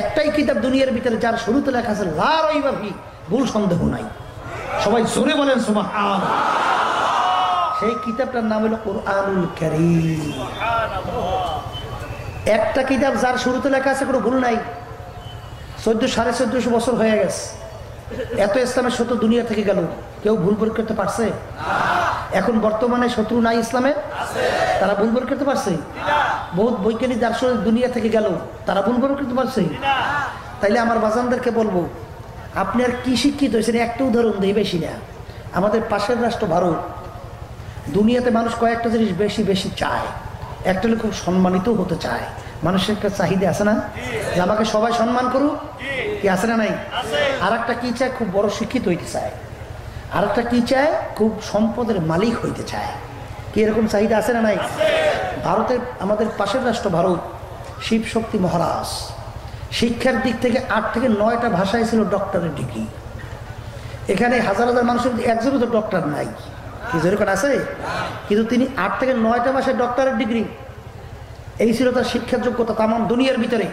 একটাই কিতাব দুনিয়ার ভিতরে যার শুরুতে লেখা আছে লা রাইবা ফি, ভুল সন্দেহ নাই। সবাই জোরে বলেন সুবহানাল্লাহ। সেই কিতাবটার নাম হলো কুরআনুল কারীম। একটা কিতাব যার শুরুতে লেখা আছে কোনো ভুল নাই, 1450 বছর হয়ে গেছে, এত ইসলামের শত্রু দুনিয়া থেকে গেল, কেউ ভুল বের করতে পারছে? এখন বর্তমানে শত্রু নাই ইসলামের, তারা ভুল বের করতে পারছে? বহুত বৈজ্ঞানিক দার্শনিক দুনিয়া থেকে গেল, তারা ভুল বের করতে পারছে? তাইলে আমার বাজানদেরকে বলবো, আপনি আর কি শিক্ষিত হয়েছেন? একটা উদাহরণ দিই, বেশি না। আমাদের পাশের রাষ্ট্র ভারত, দুনিয়াতে মানুষ কয়েকটা জিনিস বেশি বেশি চায়। একটা হলে খুব সম্মানিত হতে চায়, মানুষের একটা চাহিদা আছে না, যে আমাকে সবাই সম্মান করুক, কি আছে না নাই? আর একটা কি চায়? খুব বড় শিক্ষিত হইতে চায়। আর একটা কি চায়? খুব সম্পদের মালিক হইতে চায়। কি এরকম চাহিদা আছে না নাই? ভারতের, আমাদের পাশের রাষ্ট্র ভারত, শিব শক্তি মহারাজ শিক্ষার দিক থেকে 8 থেকে 9টা ভাষায় ছিল ডক্টরের ডিগ্রি। এখানে হাজার হাজার মানুষের একজনও তো ডক্টর নাই, কি যেরকম আছে, কিন্তু তিনি 8 থেকে 9টা ভাষায় ডক্টরের ডিগ্রি। এই ছিল তার শিক্ষার যোগ্যতা। তাম দুনিয়ার ভিতরে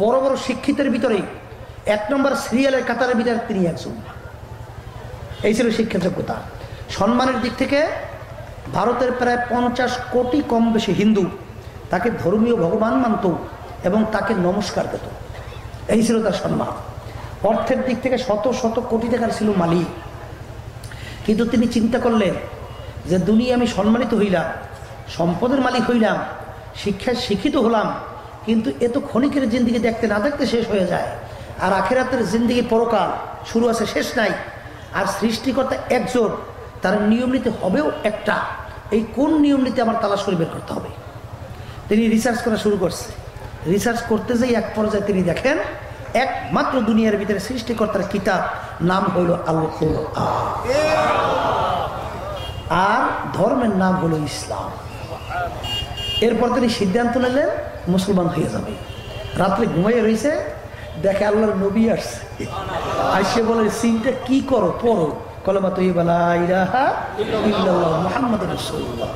বড় বড় শিক্ষিতের ভিতরে 1 নম্বর সিরিয়ালের কাতারের ভিতরে তিনি একজন। এই ছিল শিক্ষার যোগ্যতা। সম্মানের দিক থেকে ভারতের প্রায় 50 কোটি কম বেশি হিন্দু তাকে ধর্মীয় ভগবান মানত এবং তাকে নমস্কার দিত। এই ছিল তার সম্মান। অর্থের দিক থেকে শত শত কোটি টাকার ছিল মালিক। কিন্তু তিনি চিন্তা করলেন যে দুনিয়া আমি সম্মানিত হইলাম, সম্পদের মালিক হইলাম, শিক্ষায় শিক্ষিত হলাম, কিন্তু এ তো ক্ষণিকের জিন্দিগি, দেখতে না দেখতে শেষ হয়ে যায়। আর আখিরাতের জিন্দিগি পরকাল, শুরু আছে শেষ নাই। আর সৃষ্টিকর্তা একজন, তার নিয়ম নীতি হবেও একটা। এই কোন নিয়ম নীতি আমার তালাশ করে বের করতে হবে। তিনি রিসার্চ করা শুরু করছে। রিসার্চ করতে যাই এক পর্যায়ে তিনি দেখেন একমাত্র দুনিয়ার ভিতরে সৃষ্টিকর্তার কিতাব নাম হইল আল কুরআন, আর ধর্মের নাম হলো ইসলাম। এরপর তিনি সিদ্ধান্ত নিলেন মুসলমান হয়ে যাবে। রাত্রে ঘুমাইয়ে রয়েছে, দেখে আল্লাহর নবী আসছে, আসে বলে সিনটা কি করো, পড়ো কলেমা তয়্যিবা লা ইলাহা ইল্লাল্লাহ মুহাম্মাদুর রাসূলুল্লাহ।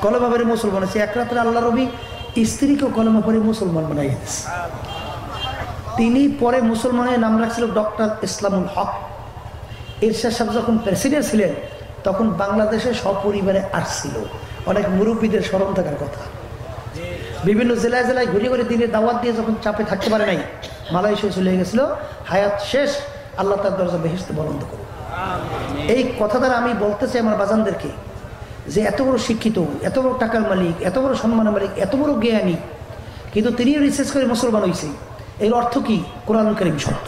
কলেমা পড়ে মুসলমান আছে। এক রাত্রে আল্লাহর নবী স্ত্রীকেও কলেমা পড়ে মুসলমান বানাই দিয়েছে। তিনি পরে মুসলমানের নাম রাখছিল ডক্টর ইসলামুল হক। এরশাদ সাহেব যখন প্রেসিডেন্ট ছিলেন তখন বাংলাদেশে সপরিবারে আসছিল। অনেক মুরব্বীদের স্মরণ থাকার কথা। বিভিন্ন জেলায় জেলায় ঘুরে ঘুরে দিনে দাওয়াত দিয়ে যখন চাপে থাকতে পারে নাই, মালয়েশিয়া চলে গেছিল। হায়াত শেষ, আল্লাহ তার দরজা বেহেশতে বলন্দ করুন। এই কথা দ্বারা আমি বলতে চাই আমার বাজানদেরকে, যে এত বড় শিক্ষিত, এত বড় টাকার মালিক, এত বড় সম্মানের মালিক, এত বড় জ্ঞানী, কিন্তু তিনিও রিসার্চ করে মুসলমান হয়েছে। এর অর্থ কি? কোরআনুল কারীম সত্য।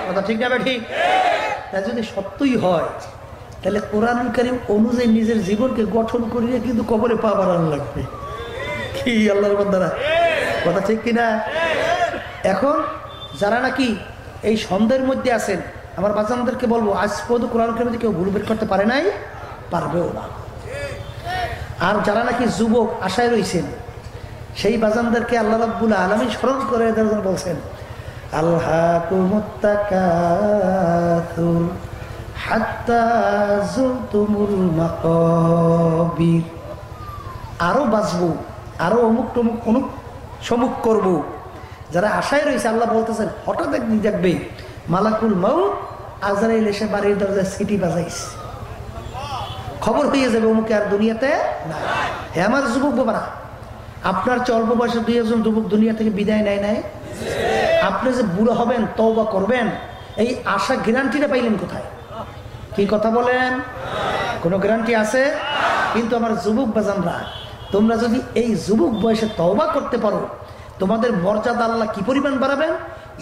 কথা ঠিক না ঠিক? তা যদি সত্যই হয়, তাহলে কোরআনুল কারীম অনুযায়ী নিজের জীবনকে গঠন করিয়ে কিন্তু কবরে পা বাড়ানো লাগবে। কি আল্লাহর বান্দারা, কথা ঠিক কিনা? এখন যারা নাকি এই সন্দেহের মধ্যে আছেন, আমার বাচ্চাদেরকে বলবো, আজ পর্যন্ত কোরআনুল কারীম কেউ ভুল বের করতে পারে নাই, পারবেও না। আর যারা নাকি যুবক আশায় রয়েছেন, সেই বাজানদেরকে আল্লাহ রাব্বুল আলামিন স্মরণ করে বলছেন, আলহাকুমুত তাকাসুর হাত্তা যুরতুমুল মাকাবির। আরো বাঁচবো, আরো অমুক টমুক অনুক সমুক করবো। যারা আশায় রয়েছে, আল্লাহ বলতেছেন হঠাৎ একদিন দেখবে মালাকুল মাউত আজরাইল এসে বাড়ির দরজায় সিটি বাজাইছে, খবর হয়ে যাবে অমুকে আর দুনিয়াতে নাই। হে আমার যুবক বাবারা, আপনার চেয়ে অল্প বয়সে 2 একজন যুবক দুনিয়া থেকে বিদায় নেয় নাই? আপনি যে বুড়ো হবেন, তওবা করবেন, এই আশা গ্যারান্টিটা পাইলেন কোথায়? কি কথা বলেন? কোনো গ্যারান্টি আছে? কিন্তু আমার যুবক বাজানরা, তোমরা যদি এই যুবক বয়সে তওবা করতে পারো, তোমাদের মর্যাদা আল্লাহ কি পরিমাণ বাড়াবেন।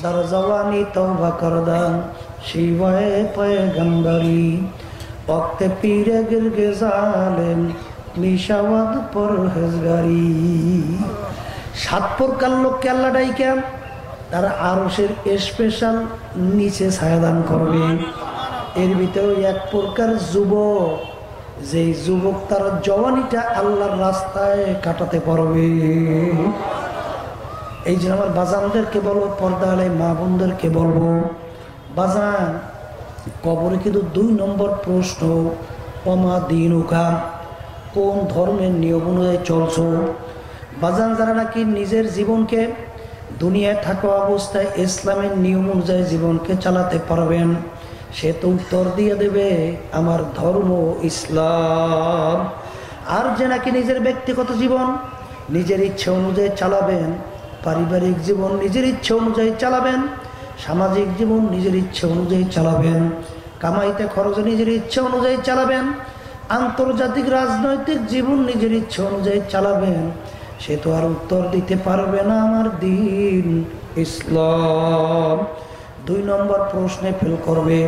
দারো জওয়ানি তওবা করদান শিবায়ে পয়গম্বরি ওয়াক্তে পীরে গিরগে জালেম মিশাওয়াদ পরহেজগারি। 7 প্রকার লোককে আল্লাহ ডাইকা তারা আরশের স্পেশাল নিচে ছায়াদান করবে। এর ভিতরে 1 প্রকার যুবক, যে যুবক তার জওয়ানিটা আল্লাহর রাস্তায় কাটাতে পারবে। এই যে আমার বাজানদেরকে বলবো, পর্দায় মা বোনদেরকে বলবো, বাজান কবরে কিন্তু 2 নম্বর প্রশ্ন, ওমা দীনুকা, কোন ধর্মের নিয়ম অনুযায়ী চলছো। বাজান যারা নাকি নিজের জীবনকে দুনিয়ায় থাকা অবস্থায় ইসলামের নিয়ম অনুযায়ী জীবনকে চালাতে পারবেন, সে তো উত্তর দিয়ে দেবে আমার ধর্ম ইসলাম। আর যে নাকি নিজের ব্যক্তিগত জীবন নিজের ইচ্ছা অনুযায়ী চালাবেন, পারিবারিক জীবন নিজের ইচ্ছা অনুযায়ী চালাবেন, সামাজিক জীবন নিজের ইচ্ছা অনুযায়ী চালাবেন, কামাইতে খরচ নিজের ইচ্ছা অনুযায়ী চালাবেন, আন্তর্জাতিক রাজনৈতিক জীবন নিজের ইচ্ছা অনুযায়ী চালাবেন, সে তো আর উত্তর দিতে পারবে না আমার দিন ইসলাম। 2 নম্বর প্রশ্নে ফেল করবে।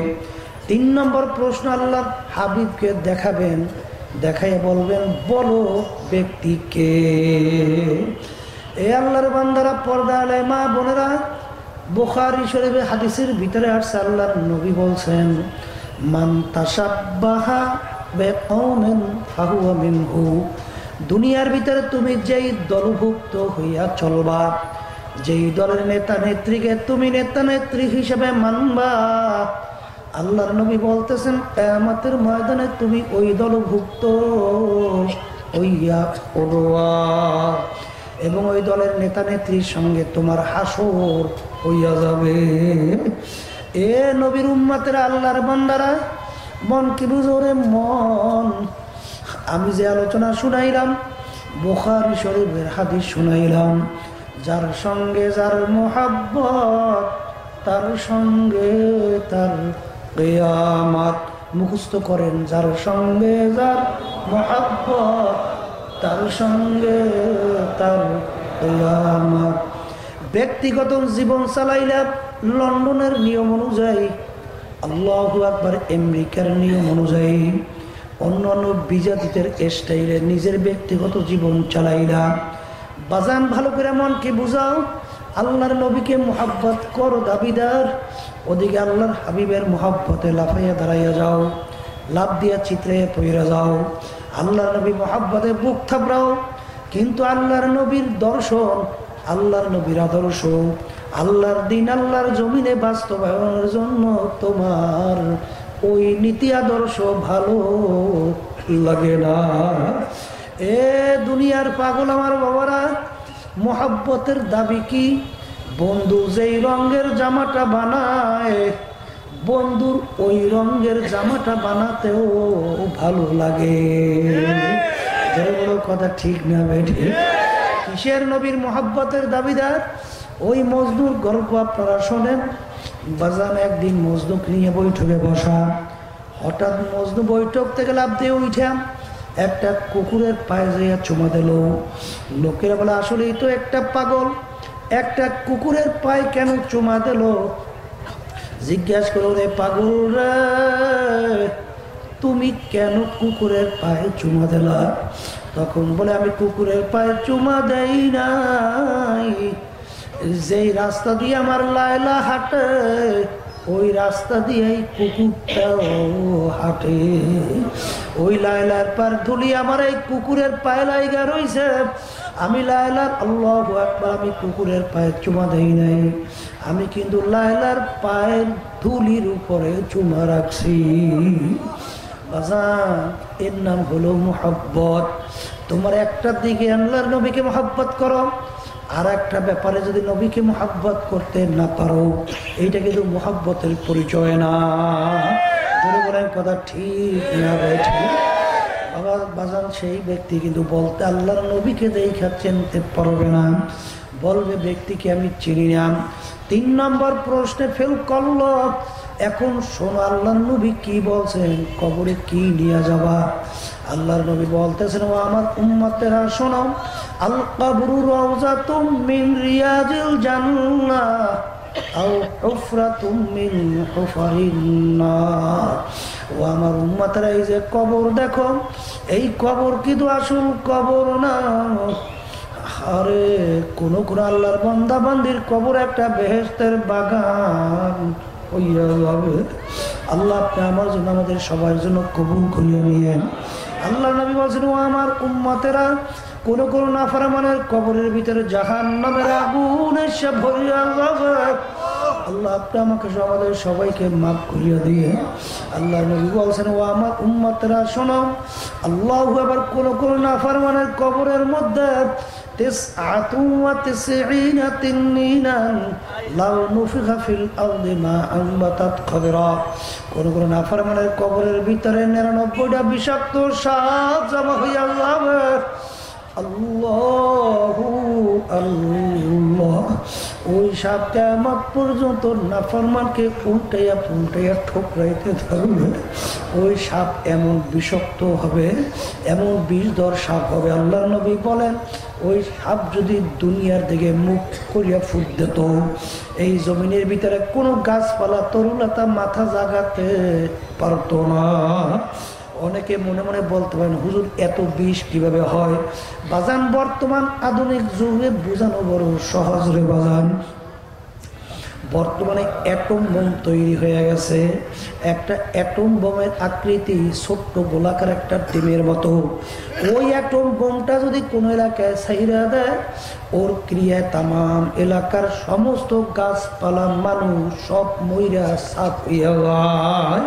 3 নম্বর প্রশ্ন আল্লাহ হাবিবকে দেখাবেন, দেখাইয়া বলবেন বলো ব্যক্তিকে। এ আল্লাহর বান্দারা, পর্দা আলাই মা বোনেরা, বুখারী শরীফে হাদিসের ভিতরে আসছে, আল্লাহর নবী বলছেন মান তাশাব্বাহা বিকওমিন ফাহুয়া মিনহু। দুনিয়ার ভিতরে তুমি যেই দলভুক্ত হইয়া চলবা, যেই দলের নেতা নেত্রীকে তুমি নেতা নেত্রী হিসেবে মানবা, আল্লাহর নবী বলতেছেন কিয়ামতের ময়দানে তুমি ওই দলভুক্ত হইয়া পড়বা এবং ওই দলের নেতা নেত্রীর সঙ্গে তোমার হাসর হইয়া যাবে। এ নবীর উম্মতেরা, আল্লাহর বান্দারা, মন কি বুঝো রে মন। আমি যে আলোচনা শুনাইলাম, বুখারী শরীফের হাদিস শুনাইলাম, যার সঙ্গে যার মোহাব্বত তার সঙ্গে তার কিয়ামত। মুখস্থ করেন, যার সঙ্গে যার মোহাব্বত তার সঙ্গে তার কিয়ামত। ব্যক্তিগত জীবন চালাইলাম লন্ডনের নিয়ম অনুযায়ী, আল্লাহু আকবার, আমেরিকার নিয়ম অনুযায়ী, অন্যান্য বিজাতিদের স্টাইলে নিজের ব্যক্তিগত জীবন চালাইলা। বাজান ভালো করে মনকে বুঝাও, আল্লাহর নবীকে মোহাব্বত করো দাবিদার, ওদিকে আল্লাহর হাবিবের মোহাব্বতে লাফাইয়া দাঁড়াইয়া যাও, লাভ দিয়া চিত্রে পইরা যাও। আল্লাহর নবী মোহাব্বতে বুক থাপড়াও, কিন্তু আল্লাহর নবীর দর্শন, আল্লাহর নবীর আদর্শ, আল্লাহর দিন আল্লাহর জমিনে বাস্তবায়নের জন্য তোমার ওই নীতি আদর্শ ভালো লাগে না। এ দুনিয়ার পাগল আমার বাবারা, মোহাব্বতের দাবি কি? বন্ধু যেই রঙের জামাটা বানায়, বন্ধুর ওই রঙের জামাটা বানাতেও ভালো লাগে। কথা ঠিক না বেঠি? কিসের নবীর মোহাব্বতের দাবিদার? ওই মজনুর গল্প আপনারা শোনেন। বাজান একদিন মজনুক নিয়ে বৈঠকে বসা, হঠাৎ মজনু বৈঠক থেকে লাফ দিয়ে উঠে একটা কুকুরের পায়ে যাইয়া চুমা দিল। লোকেরা বলে আসলেই তো একটা পাগল, একটা কুকুরের পায়ে কেন চুমা দিল? জিজ্ঞাসা করো, রে পাগল রে, তুমি কেন কুকুরের পায়ে চুমা দিলা? তখন বলে আমি কুকুরের পায়ে চুমা দেই নাই, যেই রাস্তা দিয়ে আমার লায়লা হাঁটে ওই রাস্তা দিয়েই কুকুরটাও হাঁটে। ওই লায়লার পার ধুলি আমার এই কুকুরের পায়ে লাইগা রইছে। আমি লায়লার, আল্লাহু আকবার, আমি কুকুরের পায়ে চুমা দেই নাই, আমি কিন্তু লায়লার পায়ের ধুলির উপরে চুমা রাখছি। বাজান, এর নাম হলো মুহাব্বত। তোমার একটা দিকে আল্লাহর নবীকে মুহাব্বত করো, আর একটা ব্যাপারে যদি নবীকে মুহাব্বত করতে না পারো, এইটা কিন্তু মুহাব্বতের পরিচয় না। বলেন কথা ঠিক না? বাবা বাজান সেই ব্যক্তি কিন্তু বলতে আল্লাহর নবীকে দেখা চিনতে পারবে না, বলবে ব্যক্তিকে আমি চিনি না। 3 নম্বর প্রশ্নে ফেল করলো। এখন শোনো আল্লাহর নবী কি বলছেন, কবরে কি নিয়ে যাবা। আল্লাহর নবী বলতেছেন, ও আমার উম্মতেরা শোনো, আল কবরু রাউযাতুম মিন রিয়াজিল জান্নাহ আও হুফরাতুম মিন হুফারিন নার। ও আমার উম্মতেরা, এই যে কবর দেখো, এই কবর কিন্তু আসল কবর না। আরে কোন কোন আল্লাহর বান্দা বান্দির কবর একটা বেহেশতের বাগান হইয়া যাবে। আল্লাহ আপনি আমার জন্য, আমাদের সবার জন্য কবুল করিয়ে নিয়েন। আল্লাহ নবী বলছেন, ও আমার উম্মতেরা, কোন কোন নাফরমানের কবরের ভিতরে জাহান্নামের আগুন এসে ভরিয়া যাবে। আল্লাহ আপনি আমাকে আমাদের সবাইকে মাফ করিয়া দিয়ে। আল্লাহ নবী বলছেন, ও আমার উম্মতেরা শোনো, আল্লাহ আবার কোন কোন নাফরমানের কবরের মধ্যে 99 তিননিনান লাউ নুফিখা ফিল আরদি মা আনবাতাত খাদরা। কোন কোন নাফরমানের কবরের ভিতরে 99টা বিষাক্ত সাপ জমা হইয়া যাবে। আল্লাহু আল্লাহ, ওই সাপ কিয়ামত পর্যন্ত নাফরমানকে উল্টাইয়া পুল্টাইয়া ঠোকরাইতে থাকবে। ওই সাপ এমন বিষাক্ত হবে, এমন বিষধর সাপ হবে। আল্লাহর নবী বলেন, ওই সাপ যদি দুনিয়ার দিকে মুখ করিয়া ফুট দিত, এই জমিনের ভিতরে কোনো গাছপালা তরুলতা মাথা জাগাতে পারত না। অনেকে মনে মনে বলতে পারেন, হুজুর এত বিষ কিভাবে হয়? বাজান, বর্তমান আধুনিক যুগে বোঝানো বড় সহজ রে বাজান। বর্তমানে অ্যাটম বোম তৈরি হয়ে গেছে। একটা অ্যাটম বোমের আকৃতি ছোট্ট গোলাকার একটা ডিমের মতো। ওই অ্যাটম বোমটা যদি কোনো এলাকায় ছাইরা দেয়, ওর ক্রিয়ায় তামাম এলাকার সমস্ত গাছপালা মানুষ সব মইরা সাফ হইয়া যায়।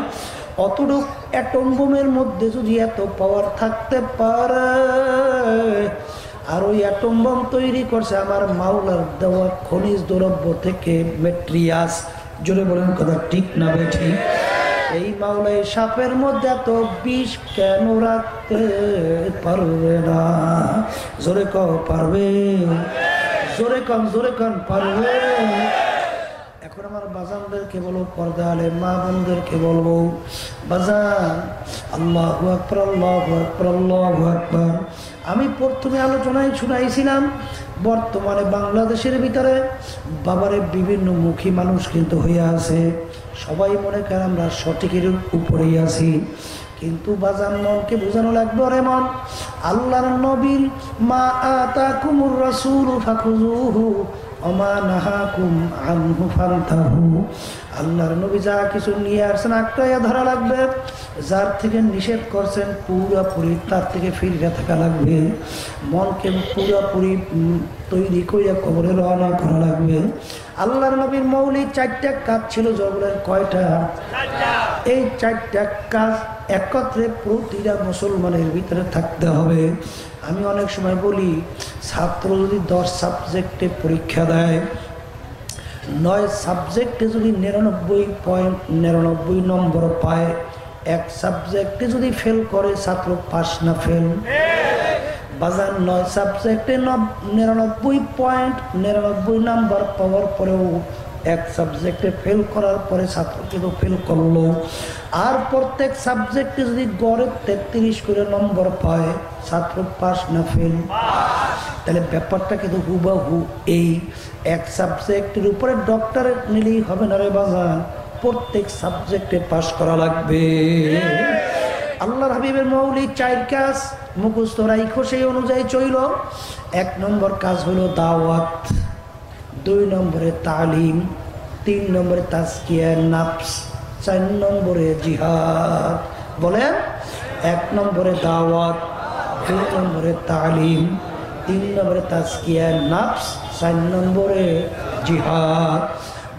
অতটুক অ্যাটম বোমের মধ্যে যদি এত পাওয়ার থাকতে পারে, আর ওই অ্যাটম বোম তৈরি করছে আমার মাওলার দেওয়া খনিজ দ্রব্য থেকে, ম্যাটেরিয়াস। জোরে বলেন কথা ঠিক না বেঠি? এই মাওলাই সাপের মধ্যে এত বিষ কেন রাখতে পারবে না? জোরে কম পারবে, জোরে কম পারবে। এখন আমার বাজানদেরকে বলবো, পর্দা আলে মা বোনদেরকে বলবো, বাজান আল্লাহু আকবার, আল্লাহু আকবার, আল্লাহু আকবার। আমি প্রথমে আলোচনায় শুনাইছিলাম, বর্তমানে বাংলাদেশের ভিতরে বাবারে বিভিন্ন মুখী মানুষ কিন্তু হয়ে আছে। সবাই মনে করে আমরা সঠিকের উপরেই আছি, কিন্তু বাজান মনকে বোঝানো লাগবে, রে মন, আল্লাহর নবীর মা আতাকুমুর রাসূলু ফাখুযুহু ওমা নাহাকুম আনহু ফান্তাহু। আল্লাহর নবী যা কিছু নিয়ে আসছেন আঁকড়াইয়া ধরা লাগবে, যার থেকে নিষেধ করছেন পুরোপুরি তার থেকে ফিরে থাকা লাগবে। মনকে পুরোপুরি তৈরি করিয়া কবরে রওনা করা লাগবে। আল্লাহর নবীর মৌলিক 4টা কাজ ছিল, জগলের কয়টা? এই 4টা কাজ একত্রে প্রতিটা মুসলমানের ভিতরে থাকতে হবে। আমি অনেক সময় বলি, ছাত্র যদি 10 সাবজেক্টে পরীক্ষা দেয়, 9 সাবজেক্টে যদি 99 নম্বর পায়, এক সাবজেক্টে যদি ফেল করে, ছাত্র পাস না ফেল? বাজার 9 সাবজেক্টে 99 নাম্বার পাওয়ার পরেও এক সাবজেক্টে ফেল করার পরে ছাত্র কিন্তু ফেল করলো। আর প্রত্যেক সাবজেক্টে যদি গড়ে 33 করে নম্বর পায়, ছাত্র পাস না ফেল? তাহলে ব্যাপারটা কিন্তু হুবাহু এই এক সাবজেক্টের উপরে ডক্টরেট নিলেই হবে না রে বাজান, প্রত্যেক সাবজেক্টে পাস করা লাগবে। আল্লাহর হাবিবের মৌলিক 4 কাজ মুখস্থ রাইখো, সেই অনুযায়ী চইল। 1 নম্বর কাজ হলো দাওয়াত, 2 নম্বরে তালিম, 3 নম্বরে তাজকিয়া নাফস, 4 নম্বরে জিহাদ। বলেন, 1 নম্বরে দাওয়াত, 2 নম্বরে তালিম, 3 নম্বরে তাজকিয়া নাফস, 4 নম্বরে জিহাদ।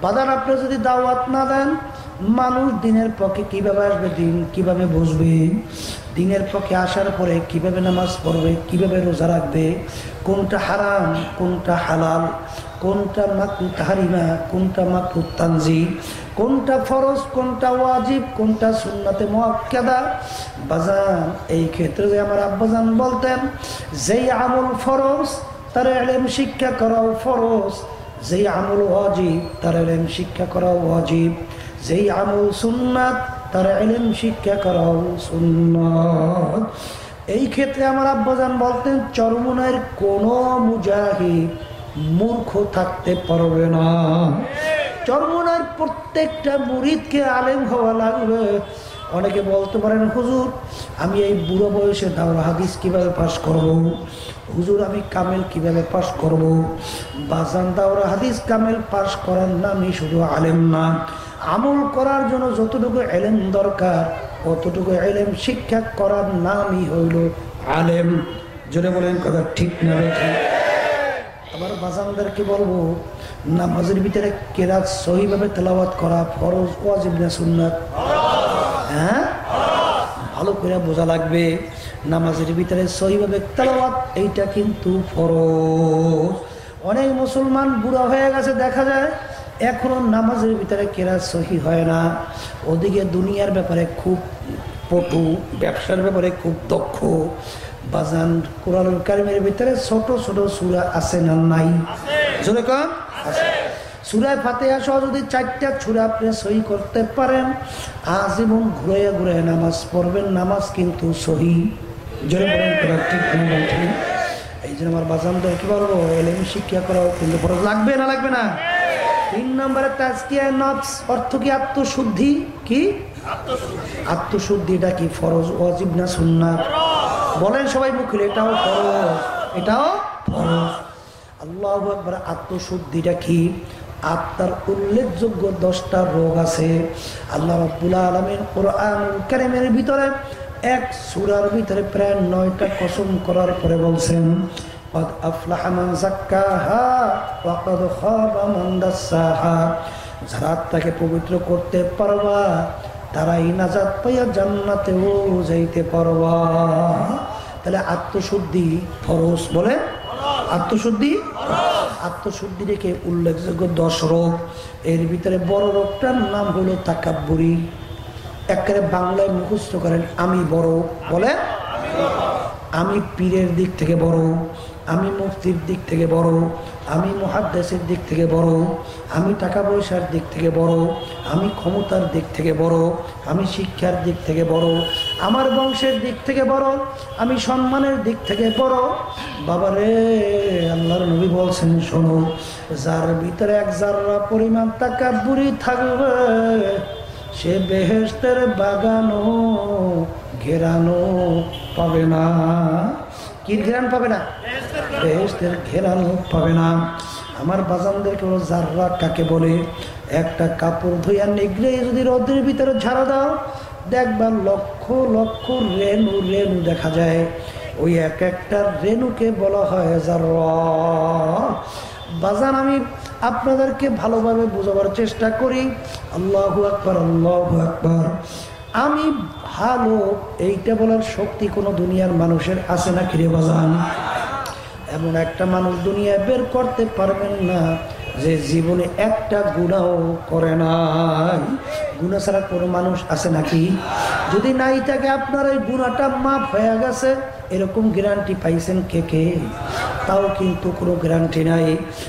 বাদান, আপনি যদি দাওয়াত না দেন, মানুষ দিনের পক্ষে কিভাবে আসবে, দিন কিভাবে বুঝবে? দিনের পক্ষে আসার পরে কিভাবে নামাজ পড়বে, কিভাবে রোজা রাখবে, কোনটা হারাম কোনটা হালাল, কোনটা মাকরুহ তাহরিমা, কোনটা মাকরুহ তানজিহ, কোনটা ফরজ কোনটা ওয়াজিব, কোনটা সুন্নাতে মুআক্কাদা। বাজান এই ক্ষেত্রে আমার আব্বাজান বলতেন, যেই আমল ফরজ তার ইলম শিক্ষা করাও ফরজ, যেই আমল ওয়াজিব তার ইলম শিক্ষা করাও ওয়াজিব, যেই আমল সুন্নাত তার ইলম শিক্ষা করাও সুন্নাত। এই ক্ষেত্রে আমার আব্বাজান বলতেন, চরমুনাইয়ের কোনো মুজাহিদ মূর্খ থাকতে পারবে না। চরমুনাইয়ের প্রত্যেকটা মুরিদকে আলেম হওয়া লাগবে। অনেকে বলতে পারেন, হুজুর আমি এই বুড়ো বয়সে দাওরা হাদিস কিভাবে পাশ করব, হুজুর আমি কামেল কিভাবে পাশ করব। বাজান দাওরা হাদিস কামেল পাশ করার নামই শুধু আলেম না, আমল করার জন্য যতটুকু ইলম দরকার অতটুকু ইলম শিক্ষা করার নামই হইল আলেম। জোরে বলেন কথা ঠিক না ঠিক? আবার বাজানদেরকে বলবো, নামাজের ভিতরে কেরাত সহিভাবে তেলাওয়াত করা ফরজ ওয়াজিব না সুন্নাত? হ্যাঁ, ভালো করে বোঝা লাগবে। নামাজের ভিতরে সহিভাবে তেলাওয়াত এইটা কিন্তু ফরজ। অনেক মুসলমান বুড়া হয়ে গেছে, দেখা যায় এখনো নামাজের ভিতরে কেরাত সহি হয় না। ওদিকে দুনিয়ার ব্যাপারে খুব পটু, ব্যবসার ব্যাপারে খুব দক্ষ। বাজান কোরআনুল কারীমের ভিতরে ছোট ছোট সূরা আছে না নাই? জোরে কোন আছে? সূরা ফাতিহা সহ যদি 4টা সূরা আপনি সহি করতে পারেন, আজীবন ঘুরে ঘুরে নামাজ পড়বেন, নামাজ কিন্তু সহি। জোরে বলেন কথা ঠিক না ঠিক? এই জন্য আমার বাজানদের কি বলবো, ইলম শিক্ষা করাও কিন্তু ফরজ। লাগবে না লাগবে না? 3 নম্বরে তাজকিয়া নফস, অর্থ কি? আত্মশুদ্ধি। কি আত্মশুদ্ধিটা কি ফরজ ওয়াজিব না সুন্নাত? বলেন সবাই মুখে, এটাও ফরজ, এটাও ফরজ। আল্লাহু আকবার। আত্মশুদ্ধিটা কি? আত্মার উল্লেখযোগ্য 10টা রোগ আছে। আল্লাহ রাব্বুল আলামিন কোরআনুল কারীমের ভিতরে এক সূরার ভিতরে প্রায় 9টা কসম করার পরে বলছেন, قد أفلح من زكاها وقد خاب من دساها। যারা আত্মাকে পবিত্র করতে পারবা তারাই নাজাত পাইয়া জান্নাতেও যাইতে পারবা। তাহলে আত্মশুদ্ধি ফরজ। বলে আত্মশুদ্ধি, আত্মশুদ্ধি রেখে উল্লেখযোগ্য 10 রোগ। এর ভিতরে বড় রোগটার নাম হলো তাকাব্বুরি। একেবারে বাংলায় মুখস্থ করেন, আমি বড়। বলে আমি পীরের দিক থেকে বড়, আমি মুফতির দিক থেকে বড়, আমি মুহাদ্দিসের দিক থেকে বড়, আমি টাকা পয়সার দিক থেকে বড়, আমি ক্ষমতার দিক থেকে বড়, আমি শিক্ষার দিক থেকে বড়, আমার বংশের দিক থেকে বড়, আমি সম্মানের দিক থেকে বড়। বাবারে, আল্লাহর নবী বলছেন, শোনো, যার ভিতরে 1 জাররা পরিমাণ তাকাব্বুরি থাকবে সে বেহেশতের বাগানো ঘেরানো পাবে না। কি ঘেরান পাবে না? বেহেশতের ঘেরানো পাবে না। আমার বাজানদেরকে বলো, জাররা কাকে বলে? একটা কাপড় ধুইয়া নিগড়ে যদি রোদের ভিতরে ঝাড়া দাও, দেখবা লক্ষ লক্ষ রেণু রেণু দেখা যায়। ওই এক একটা রেণুকে বলা হয় জাররা। বাজান আমি আপনাদেরকে ভালোভাবে বোঝাবার চেষ্টা করি। আল্লাহু আকবার, আল্লাহু আকবার। আমি ভালো এইটা বলার শক্তি কোনো দুনিয়ার মানুষের আছে না? কিরে বাজান, এমন একটা মানুষ দুনিয়ায় বের করতে পারবেন না যে জীবনে একটা গুনাহ করে নাই। গুনাহ ছাড়া কোনো মানুষ আছে নাকি? যদি নাই থাকে, আপনার এই গুনাহটা মাফ হয়ে গেছে এরকম গ্যারান্টি পাইছেন কে কে? তাও কিন্তু কোনো গ্যারান্টি নাই।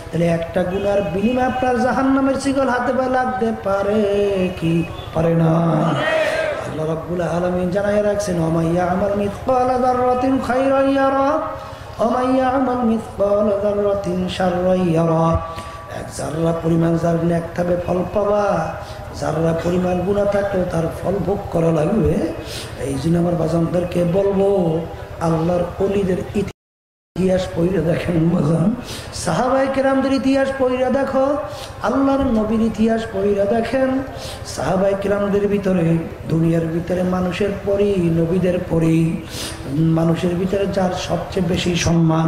তাহলে একটা গুনার বিনিময়ে আপনার জাহান্নামের শিকল হাতে পায়ে লাগতে পারে কি পারে না? আল্লাহ রাব্বুল আলামিন জানায় রাখছেন, ওমাইয়া আমাল মিসকালা যাররাতিন খায়রান ইয়ারা ওমাইয়া আমাল মিসকালা যাররাতিন শাররান ইয়ারা। 1 জাররা পরিমাণ যার নেক থাকবে ফল পাবা, জাররা পরিমাণ গুনাহ থাকলেও তার ফল ভোগ করা লাগবে। এই জন্য আমার বাজানদেরকে বলবো, আল্লাহর ওলিদের ইতিহাস পড়ে দেখেন বাজান, সাহাবায়ে কেরামদের ইতিহাস পড়ে দেখো, আল্লাহর নবীর ইতিহাস পড়ে দেখেন। সাহাবায়ে কেরামদের ভিতরে, দুনিয়ার ভিতরে মানুষের পরই, নবীদের পরই, মানুষের ভিতরে যার সবচেয়ে বেশি সম্মান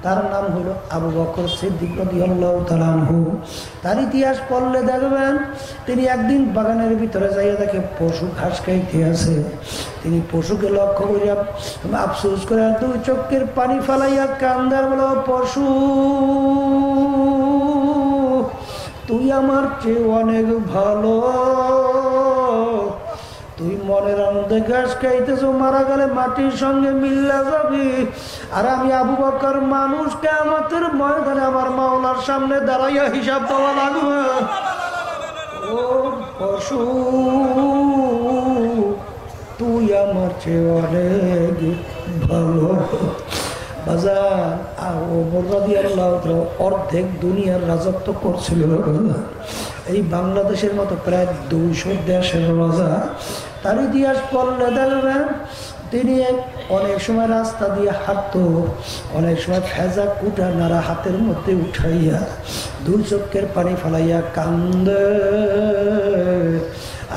তার নাম হলো আবু বকর সিদ্দিক রাদিয়াল্লাহু তাআলা আনহু। তার ইতিহাস পড়লে দেখবেন তিনি একদিন বাগানের ভিতরে যাইয়া দেখে পশু ঘাস খাইতে আছে। তিনি পশুকে লক্ষ্য করিয়া আফসোস করে দুই চোখের পানি ফালাইয়া কান্দার বলো, পশু তুই আমার চেয়ে অনেক ভালো, তুই মনের আনন্দে ঘাস খাইতেছ, মারা গেলে মাটির সঙ্গে মিল্লা যাবি। আর আমি আবু বকর মানুষ, কিয়ামতের ময়দানে আমার মাওলার সামনে দাঁড়াইয়া হিসাব দেওয়া লাগবে। ও পশু তুই আমার চেয়ে অনেক ভালো। অর্ধেক দুনিয়ার রাজত্ব করছিল এই বাংলাদেশের মতো প্রায় 200 দেশের রাজা। তার ইতিহাস পড়লে দেখবেন তিনি অনেক সময় রাস্তা দিয়ে হাঁটত, অনেক সময় ফেজা কুটা নাড়া হাতের মধ্যে উঠাইয়া দুই চোখের পানি ফালাইয়া কান্দে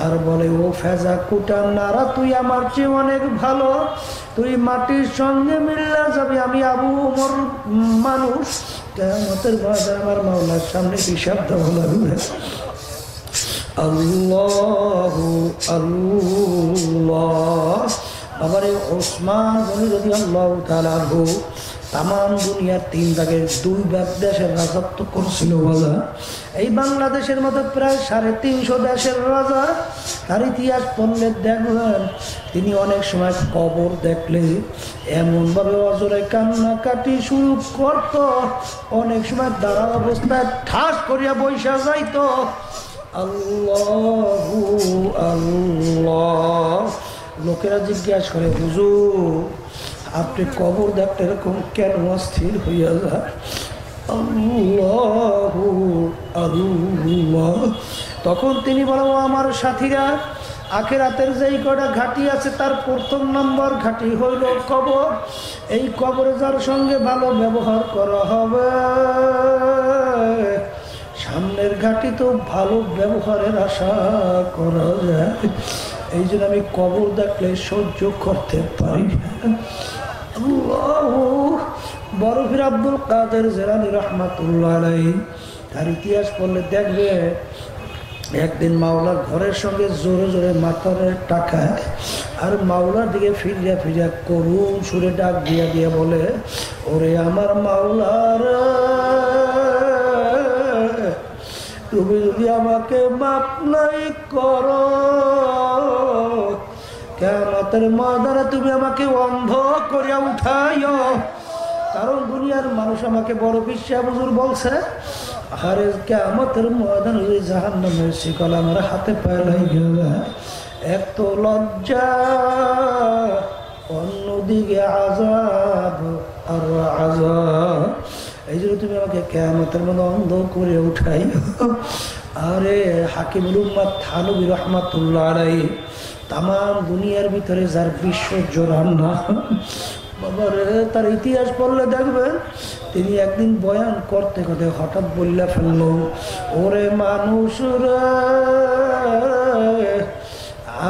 আর বলে, ও ফেজা কুটা নাড়া তুই আমার চেয়ে অনেক ভালো, তুই মাটির সঙ্গে মিল্লা যাবি। আমি আবু ওমর মানুষ, কিয়ামতের ময়দানে আমার মাওলার সামনে হিসাব দেওয়া লাগবে। আল্লাহু আল্লাহ। বাবারে ওসমান গনি রাদিয়াল্লাহু তাআলা আনহু তাম দুনিয়ার 3 ভাগের 2 ভাগ দেশের রাজত্ব করছিল বাবা। এই বাংলাদেশের মতো প্রায় 350 দেশের রাজা। তার ইতিহাস পড়লে দেখবেন তিনি অনেক সময় কবর দেখলে এমনভাবে অজরে কান্নাকাটি শুরু করত, অনেক সময় দাঁড়া অবস্থায় ঠাস করিয়া বৈশা যাইত। আল্লাহু আল্লাহ। লোকেরা জিজ্ঞাসা করে, হুজুর আপনি কবর দেখতে এরকম কেন অস্থির হইয়া যায়? আল্লাহু আল্লাহ। তখন তিনি বলেন, আমার সাথীরা, আখিরাতের যেই কটা ঘাঁটি আছে তার প্রথম নম্বর ঘাঁটি হইল কবর। এই কবরে যার সঙ্গে ভালো ব্যবহার করা হবে, সামনের ঘাঁটি তো ভালো ব্যবহারের আশা করা যায়। এই জন্য আমি কবর দেখলে সহ্য করতে পারি না। বরফির আব্দুল কাদের জিলানী রাহমাতুল্লাহ আলাইহি তার ইতিহাস পড়লে দেখবে একদিন মাওলার ঘরের সঙ্গে জোরে জোরে মাথার টাকায় আর মাওলার দিকে ফিরিয়া ফিরিয়া করুণ সুরে ডাক দিয়া দিয়া বলে, ওরে আমার মাওলার, তুমি যদি আমাকে মাফ নাই করো, কিয়ামতের ময়দানে তুমি আমাকে অন্ধ করিয়া উঠাইও। কারণ দুনিয়ার মানুষ আমাকে বড় বিশ্বাস হুজুর বলছে, আরে কিয়ামতের ময়দানে যদি জাহান্নামের শিকল আমার হাতে পায়ে লাগে, এক তো লজ্জা, অন্যদিকে আযাব আর আযাব। এই জন্য তুমি আমাকে কিয়ামতের মধ্যে অন্ধ করে উঠাইও। আরে হাকিমুল উম্মাত থানবী রাহমাতুল্লাহ আলাইহি তাম দুনিয়ার ভিতরে যার বিশ্ব জোরান না বাবারে, তার ইতিহাস পড়লে দেখবেন তিনি একদিন বয়ান করতে করতে হঠাৎ বললে ফেলল, ওরে মানুষরা,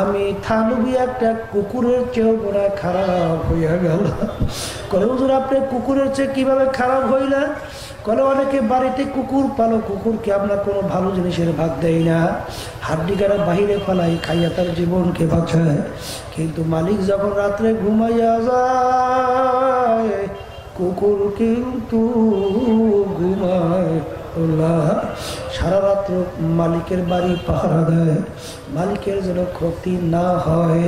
আমি থানবী একটা কুকুরের চেয়েও বড় খারাপ হইয়া গেল। কলে হুজুর আপনি কুকুরের চেয়ে কিভাবে খারাপ হইলেন? কলে অনেকে বাড়িতে কুকুর পালো, কুকুরকে আমরা কোনো ভালো জিনিসের ভাগ দেয় না, হাড্ডি কাটা বাহিরে ফেলাই খাইয়া তার জীবনকে বাঁচায়। কিন্তু মালিক যখন রাত্রে ঘুমাইয়া যায়, কুকুর কিন্তু ঘুমায় না। সারা রাত্র মালিকের বাড়ি পাহারা দেয়, মালিকের যেন ক্ষতি না হয়।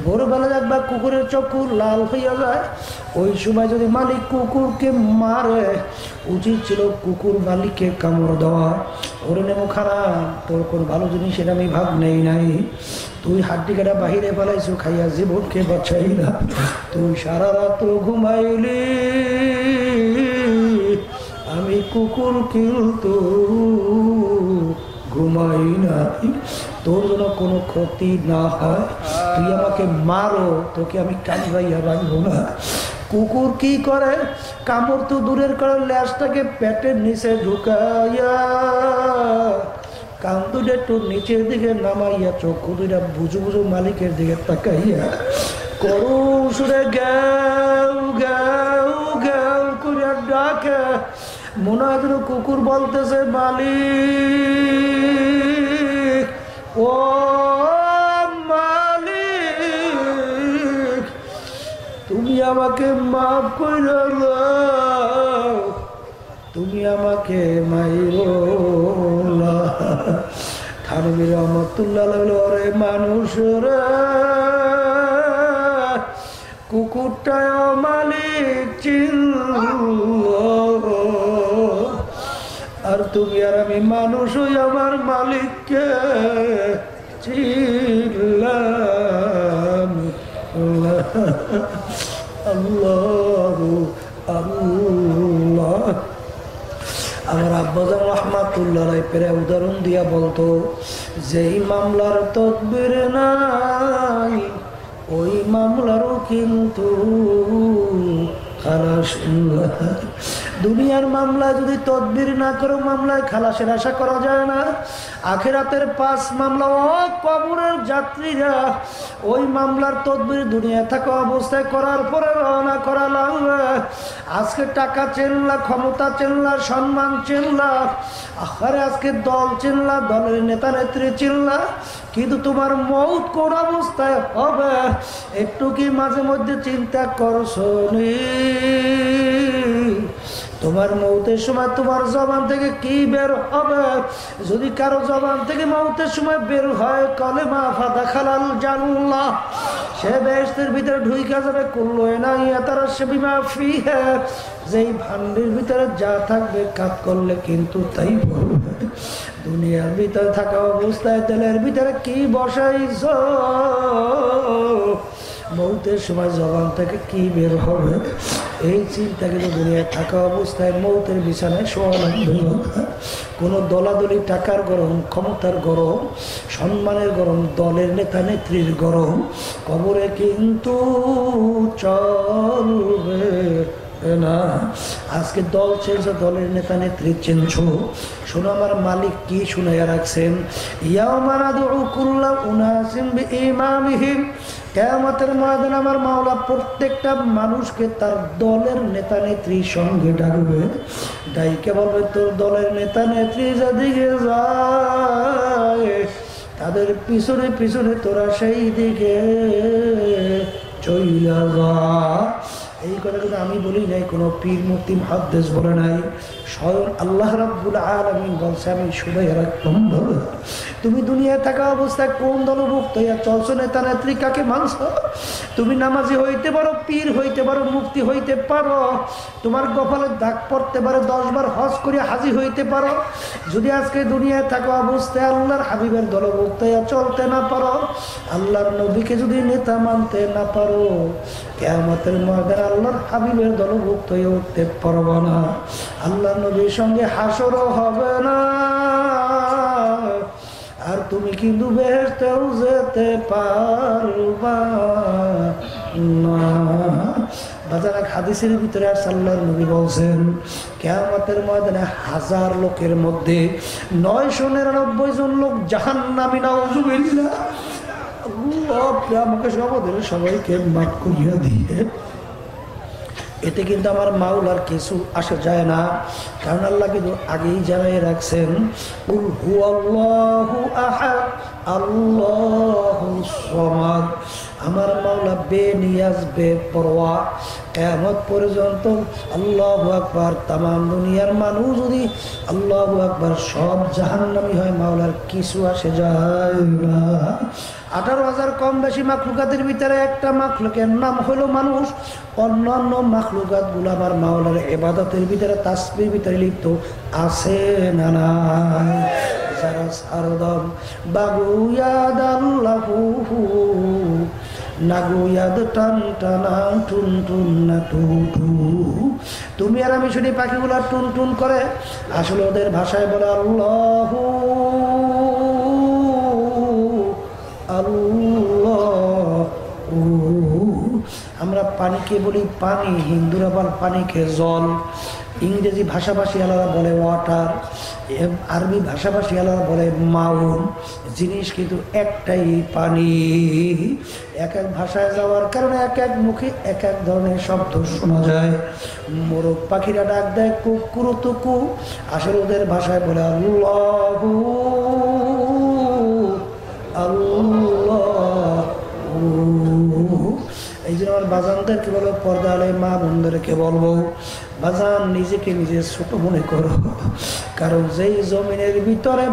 ভোরবেলা একবার কুকুরের চক্ষু লাল হইয়া যায়, ওই সময় যদি মালিক কুকুরকে মারে, উচিত ছিল কুকুর মালিককে কামড় দেওয়া। ওরে নেমো খারাপ, তোর কোন ভালো জিনিসের আমি ভাগ নেই নাই, তুই হাড্ডি কাটা বাহিরে ফেলাইছো, খাইয়া জীবনকে বাঁচাইলা। তুই সারা রাত্র ঘুমাইলি, আমি কুকুর কিন্তু ঘুমাই নাই, তোর যেন কোনো ক্ষতি না হয়, তুই আমাকে মারো, তোকে আমি কামড়াইয়া রাখবো না। কুকুর কি করে? কামড় তো দূরের করে, ল্যাসটাকে পেটের নিচে ঢুকাইয়া কান দুটো একটু নিচের দিকে নামাইয়া চক্ষু দুইটা বুঝু বুঝু মালিকের দিকে তাকাইয়া করুণ সুরে গাও গাও গাও করিয়া মনে হয় যেন কুকুর বলতেছে মালিক, ও মালিক, তুমি আমাকে মাফ করে দাও, তুমি আমাকে মাইরো না। থানভী রহমাতুল্লাহ বলে, ওরে মানুষরা, কুকুরটায় মালিক চিনল, আর তুমি আর আমি মানুষ হই আমার মালিককে চিনলাম। আল্লাহ আল্লাহ। আমার আব্বাজান রহমাতুল্লাহ পেরে উদাহরণ দিয়া বলতো, যেই মামলার তদবির নাই ওই মামলারও কিন্তু খালাস। দুনিয়ার মামলা যদি তদবির না করো, মামলায় খালাসের আশা করা যায় না। আখিরাতের 5 মামলা, ও কবরের যাত্রীরা, ওই মামলার তদবির দুনিয়া থাকা অবস্থায় করার পরে রওনা করা লাগবে। আজকে টাকা চেনলা, ক্ষমতা চেনলা, সম্মান চেনলা, আরে আজকে দল চিনলা, দলের নেতা নেত্রী চিনলা, কিন্তু তোমার মৌত কোন অবস্থায় হবে একটু কি মাঝে মধ্যে চিন্তা করছো নি? তোমার মৌতের সময় তোমার জবান থেকে কি বের হবে? যদি কারো জবান থেকে মৌতের সময় বের হয় কালেমা ফাদাখালাল জান্নাহ, সে বেহেশতের ভিতরে ঢুইকা যাবে। কুল্লু ইনাইয়াতারাশা বিমা ফিহা, যেই ভান্ডের ভিতরে যা থাকবে কাজ করলে কিন্তু তাই বলবে। দুনিয়ার ভিতরে থাকা অবস্থায় তেলের ভিতরে কি বসাইছ, মৌতের সময় জবান থেকে কি বের হবে এই চিন্তা কিন্তু দুনিয়ায় থাকা অবস্থায় মৌতের বিছানায় শোয়া লাগবে। কোনো দলাদলি, টাকার গরম, ক্ষমতার গরম, সম্মানের গরম, দলের নেতা নেত্রীর গরম কবরে কিন্তু চলবে না। আজকে দল চেয়েছে, দলের নেতা নেত্রী চেনছো, শোনো আমার মালিক কি শুনাইয়া রাখছেন। ইয়াউমা নাদউ কুল্লা উনাসিন বিইমামিহিম, কিয়ামতের ময়দানে আমার মাওলা প্রত্যেকটা মানুষকে তার দলের নেতা নেত্রীর সঙ্গে ডাকবে। ডাইকে বলবে, তোর দলের নেতা নেত্রী যেদিকে যায় তাদের পিছনে পিছনে তোরা সেই দিকে চইলা যা। এই কথা কিন্তু আমি বলি নাই, কোনো পীর মুফতি মুহাদ্দিস বলে নাই, স্বয়ং আল্লাহ রাব্বুল আলামিন বলছে। আমি শুনে রাখলাম, বলো তুমি দুনিয়ায় থাকা অবস্থায় কোন দলভুক্ত হইয়া চলছো, নেতা নেত্রী কাকে মানছ? তুমি নামাজি হইতে পারো, পীর হইতে পারো, মুফতি হইতে পারো, তোমার কপালে দাগ পড়তে পারে, 10 বার হজ করে হাজি হইতে পারো। যদি আজকে দুনিয়ায় থাকা অবস্থায় আল্লাহর হাবিবের দলভুক্ত হইয়া চলতে না পারো, আল্লাহর নবীকে যদি নেতা মানতে না পারো, কিয়ামতের ময়দানে আল্লাহর হাবিবের দলভুক্ত হয়ে উঠতে পারবো না। আল্লাহর নবীর সঙ্গে হাসরও হবে না, আর তুমি কিন্তু বেহেশতেও যেতে পারবা না। বাজার এক হাদিসের ভিতরে আর আল্লাহর নবী বলছেন, কিয়ামতের ময়দানে 1000 লোকের মধ্যে 999 জন লোক জাহান্নামী, নাউযুবিল্লাহ। আল্লাহ আমাকে সবাইকে মাফ করিয়া দিয়ে, এতে কিন্তু আমার মাওলার কিছু আসা যায় না, কারণ আল্লাহ কিন্তু আগেই জানাই রাখছেন, কুল হুয়াল্লাহু আহাদ আল্লাহুস সামাদ। আমার মাওলা বেনিয়াজ বেপরোয়া, কিয়ামত পর্যন্ত আল্লাহু আকবার। তামাম দুনিয়ার মানুষ যদি আল্লাহু আকবার সব জাহান্নামী হয়, মাওলার কিছু আসে যায় না। 18,000 কম বেশি মাখলুকাতের ভিতরে একটা মাখলুকের নাম হলো মানুষ। অন্যান্য মাখলুকাত গুলো আমার মাওলার ইবাদতের ভিতরে, তাসবির ভিতরে লিপ্ত আছে না নাই? যারা সারদম বাগুয়াদ আল্লাহু নাগুয়াদ টান টানা টুন টুন না টু টু। তুমি আর আমি শুনি পাখিগুলা টুন টুন করে, আসলে ওদের ভাষায় বলে আল্লাহু আল্লাহ। আমরা পানিকে বলি পানি, হিন্দুরা আবার পানিকে জল, ইংরেজি ভাষাভাষী আলাদা বলে ওয়াটার, আরবি ভাষাভাষী আলাদা বলে মাউন। জিনিস কিন্তু একটাই, পানি। এক এক ভাষায় যাওয়ার কারণে এক এক মুখে এক এক ধরনের শব্দ শোনা যায়। মোরগ পাখিরা ডাক দেয় কুকুরুতুকু, আসলে ওদের ভাষায় বলে আল্লাহু আল্লাহু। এই জন্য আমার বাজানদেরকে বলো, পর্দা আলে মা বোনদেরকে বলবো, বাজান নিজেকে নিজে ছোট মনে করো। কারণ যেই জমিনের ভিতরে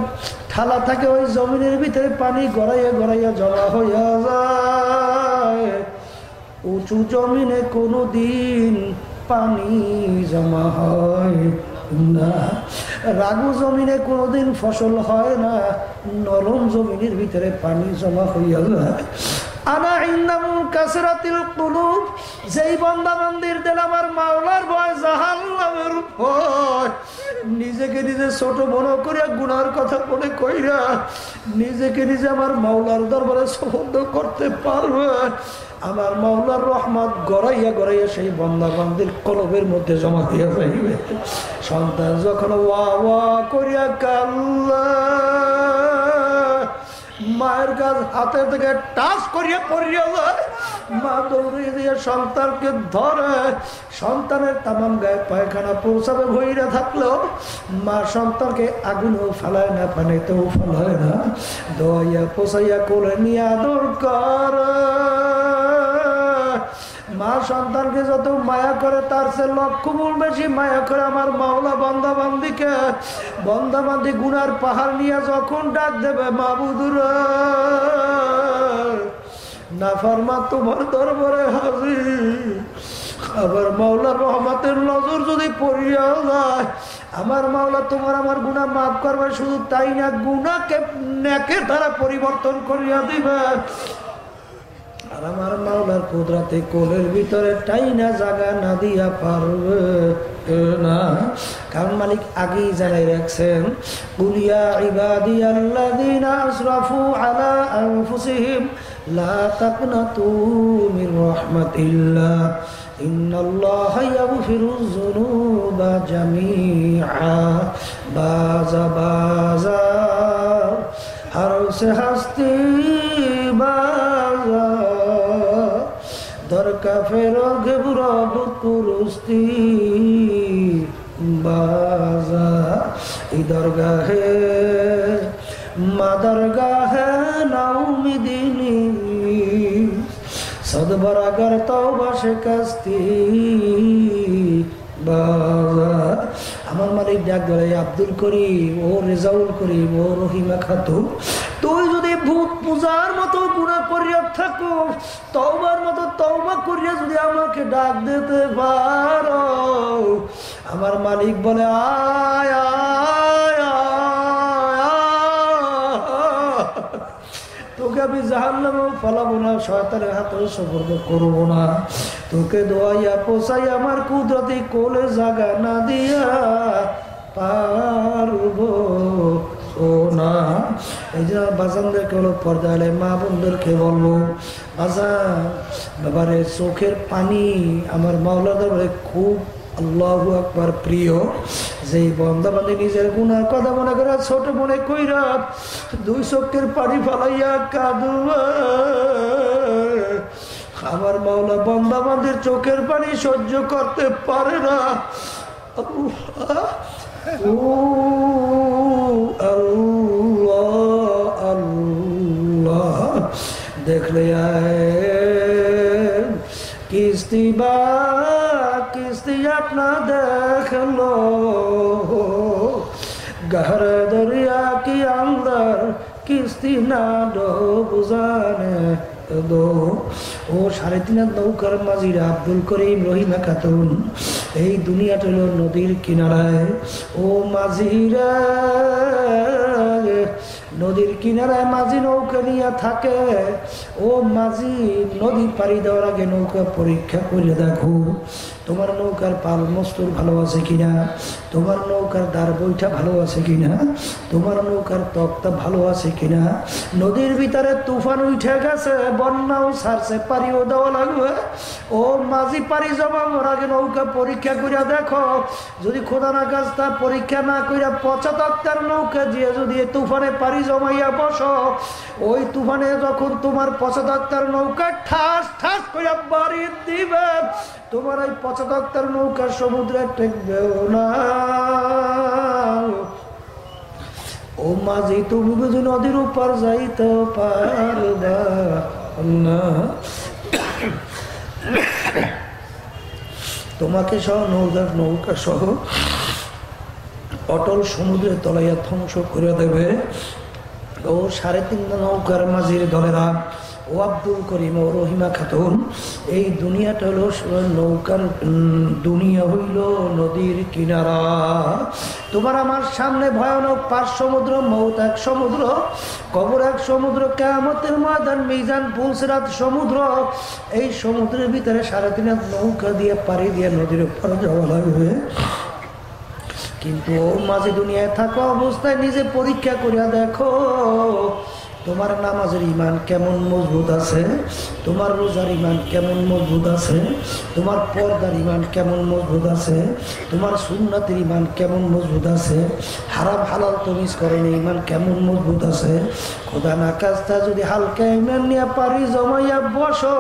ঠালা থাকে ওই জমিনের ভিতরে পানি গড়াইয়া গড়াইয়া জমা হইয়া যায়। উঁচু জমিনে কোনো দিন পানি জমা হয় না। রাগু জমিনে কোনোদিন ফসল হয় না, নরম জমিনের ভিতরে পানি জমা হইয়া যায়। আনা ইন্দামুল কাসরাতিল কুলুব, যেই বান্দা বান্দির দিল আমার মাওলার ভয়, জাহান্নামের ভয়, নিজেকে নিজে ছোট মনে করে গুনার কথা মনে কইরা নিজেকে নিজে আমার মাওলার দরবারে সুবদ্ধ করতে পারবে, আমার মাওলার রহমত গড়াইয়া গড়াইয়া সেই বান্দা বান্দির কলবের মধ্যে জমা হইয়া যাইবে। সন্তান যখন ওয়া ওয়া করিয়া কাল্লা মায়ের কাজ হাতে থেকে টাচ করিয়া পড়িয়া যায়, মা দৌড়িয়ে দিয়ে সন্তানকে ধরে, সন্তানের তামাম গায়ে পায়খানা পৌঁছাবে ভইরা থাকলেও মা সন্তানকে আগুনেও ফেলায় না, পানিতেও ফেলায় না, দইয়া পোষাইয়া কোলে নিয়ে আদর করে। মা সন্তানকে যত মায়া করে তার সে লক্ষ গুণ বেশি মায়া করে আমার মাওলা বান্দা বান্দিকে। বান্দা বান্দি গুনার পাহাড় নিয়ে যখন ডাক দেবে, মাবুদুরা নাফরমান তোমার দরবারে হাজির, আবার মাওলার রহমতের নজর যদি পড়িয়া যায়, আমার মাওলা তোমার আমার গুনাহ মাফ করবে। শুধু তাই না, গুনাহকে নেকের দ্বারা পরিবর্তন করিয়া দিবে। আর আমার মাওলার কুদরতে কোলের ভিতরে টাইনা জায়গা না দিয়া পারবে না, কারণ মালিক আগেই জানাই রাখছেন, কুলিয়া ইবাদিয়াল্লাযীনা আসরাফু আলা আনফুসিহিম লা তাকনাতু মির রাহমাতিল্লাহ ইন্নাল্লাহা ইয়াগফিরুয যুনুবা জামিআ। বাজা বাজা হারসে হাসতি বাজা দরকা ফেরো ঘেবুরা বুকুরুস্তি বাজা। এই দরগাহে মা দরগাহে নাউমিদিনী সদবরাগর তওবা শিকস্তি বাজা। আমার মালিক ডাক ধরে, আব্দুল করিম ও রেজাউল করিম ও রহিমা খাতুন, তুই যদি ভূত পূজার মতো গুনাহ করিয়া থাকো, তওবার মতো তওবা করিয়া যদি আমাকে ডাক দিতে পারো, আমার মালিক বলে আয় আয় তোকে আমি জাহান্নামে ফেলাবো না, শয়তানের হাতে সুপর্দ করবো না, তোকে দোয়াইয়া পোষাই আমার কুদরতি কোলে জাগা না দিয়া পারবো না। এই যে বাজানদেরকে হলো, পর্দা আলে মা বোনদেরকে বলবো, বাজান বাবারে চোখের পানি আমার মাওলা দরবারে খুব আল্লাহু আকবার প্রিয়। যেই বান্দা বান্দী নিজের গুনার কথা মনে করে ছোট মনে কইরা দুই চোখের পানি ফালাইয়া কাঁদবে, আমার মাওলা বান্দা বান্দির চোখের পানি সহ্য করতে পারে না। আল্লাহ আল্লাহ দেখলে কিস্তি বা কিস্তি আপনা দেখলো गहर दरिया की अंदर किस्ती ना डूब जाने दो। ও 3.5 নৌকার মাঝিরা আব্দুল করিম রহিমা খাতুন, এই দুনিয়াটা হলো নদীর কিনারায়। ও মাঝিরা নদীর কিনারায় মাঝি নৌকা নিয়ে থাকে। ও মাঝি নদী পাড়ি দেওয়ার আগে নৌকা পরীক্ষা করে দেখো তোমার নৌকার পাল মস্তুর ভালো আছে কিনা, তোমার নৌকার দাঁড় বইটা ভালো আছে কিনা, তোমার নৌকার তক্তা ভালো আছে কিনা। নদীর ভিতরে তুফান উঠে গেছে, বন্যাও ছাড়ছে, পারিও দেওয়া লাগবে। ও মাঝি পারি জমানোর আগে নৌকা পরীক্ষা করে দেখো, যদি খোদা না কাজটা পরীক্ষা না করে পচা তক্তার নৌকা দিয়ে যদি তুফানে পারি জমাইয়া বসো, ওই তুফানে যখন তোমার পচা তক্তার নৌকা ঠাস ঠাস করে বাড়ি দিবে, তোমার ওই পচা তক্তার নৌকা সমুদ্রে টেকবেও না। ও মাঝি তুমি বুঝি নদীর উপর যাইতে পারবা না। তোমাকে সহ নৌকা সহ অটল সমুদ্রে তলাইয়া ধ্বংস করে দেবে। ও 3.5 নৌকার মাঝির দলেরা, ও আব্দুল করিম ও রহিমা খাতুন, এই দুনিয়াটা হলো নৌকার দুনিয়া, হইল নদীর কিনারা। তোমার আমার সামনে ভয়ানক 5 সমুদ্র, মৌত 1 সমুদ্র, কবর 1 সমুদ্র, কিয়ামতের ময়দান, মিজান, পুলসিরাত সমুদ্র। এই সমুদ্রের ভিতরে 3.5 নৌকা দিয়ে পাড়ি দিয়ে নদীর উপর যাওয়া লাগবে। কিন্তু ও মাঝে দুনিয়ায় থাকা অবস্থায় নিজে পরীক্ষা করিয়া দেখো, তোমার নামাজের ইমান কেমন মজবুত আছে, তোমার রোজার ইমান কেমন মজবুত আছে, তোমার পর্দার ইমান কেমন মজবুত আছে, তোমার সুন্নাতের ইমান কেমন মজবুত আছে, হারাম হালাল তমিজ করেন ইমান কেমন মজবুত আছে। খোদা না কাজটা যদি হালকা ইমান নিয়ে পারি জমাইয়া বসো,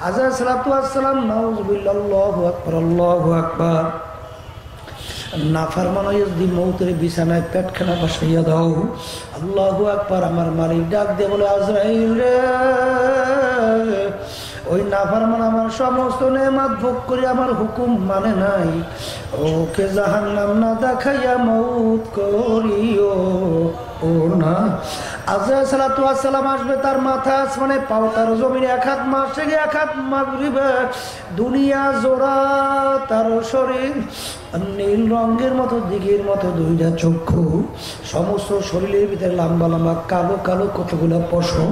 আযা সালাতু আসসালাম, নাউযুবিল্লাহ, আল্লাহু আকবার, আল্লাহু আকবার। নাফরমানো যদি মৌতের বিছানায় পেটখানা বসাইয়া দাও, আল্লাহু আকবার, আমার মালিক ডাক দিয়ে বলে, আজরাইল রে, ওই নাফরমান আমার সমস্ত নেয়ামত ভোগ করে আমার হুকুম মানে নাই, ওকে জাহান্নাম না দেখাইয়া মৌত করিও ও না। আজরাইল সালাতু আসসালাম আসবে, তার মাথা আসমানে, পাও তার জমিনে, 1 হাত মাশরিকে 1 হাত মাগরিবে, দুনিয়া জোড়া তার শরীর, নীল রঙের মতো দিঘির মতো 2টা চক্ষু, সমস্ত শরীরের ভিতরে লম্বা লম্বা কালো কালো কতগুলো পশম,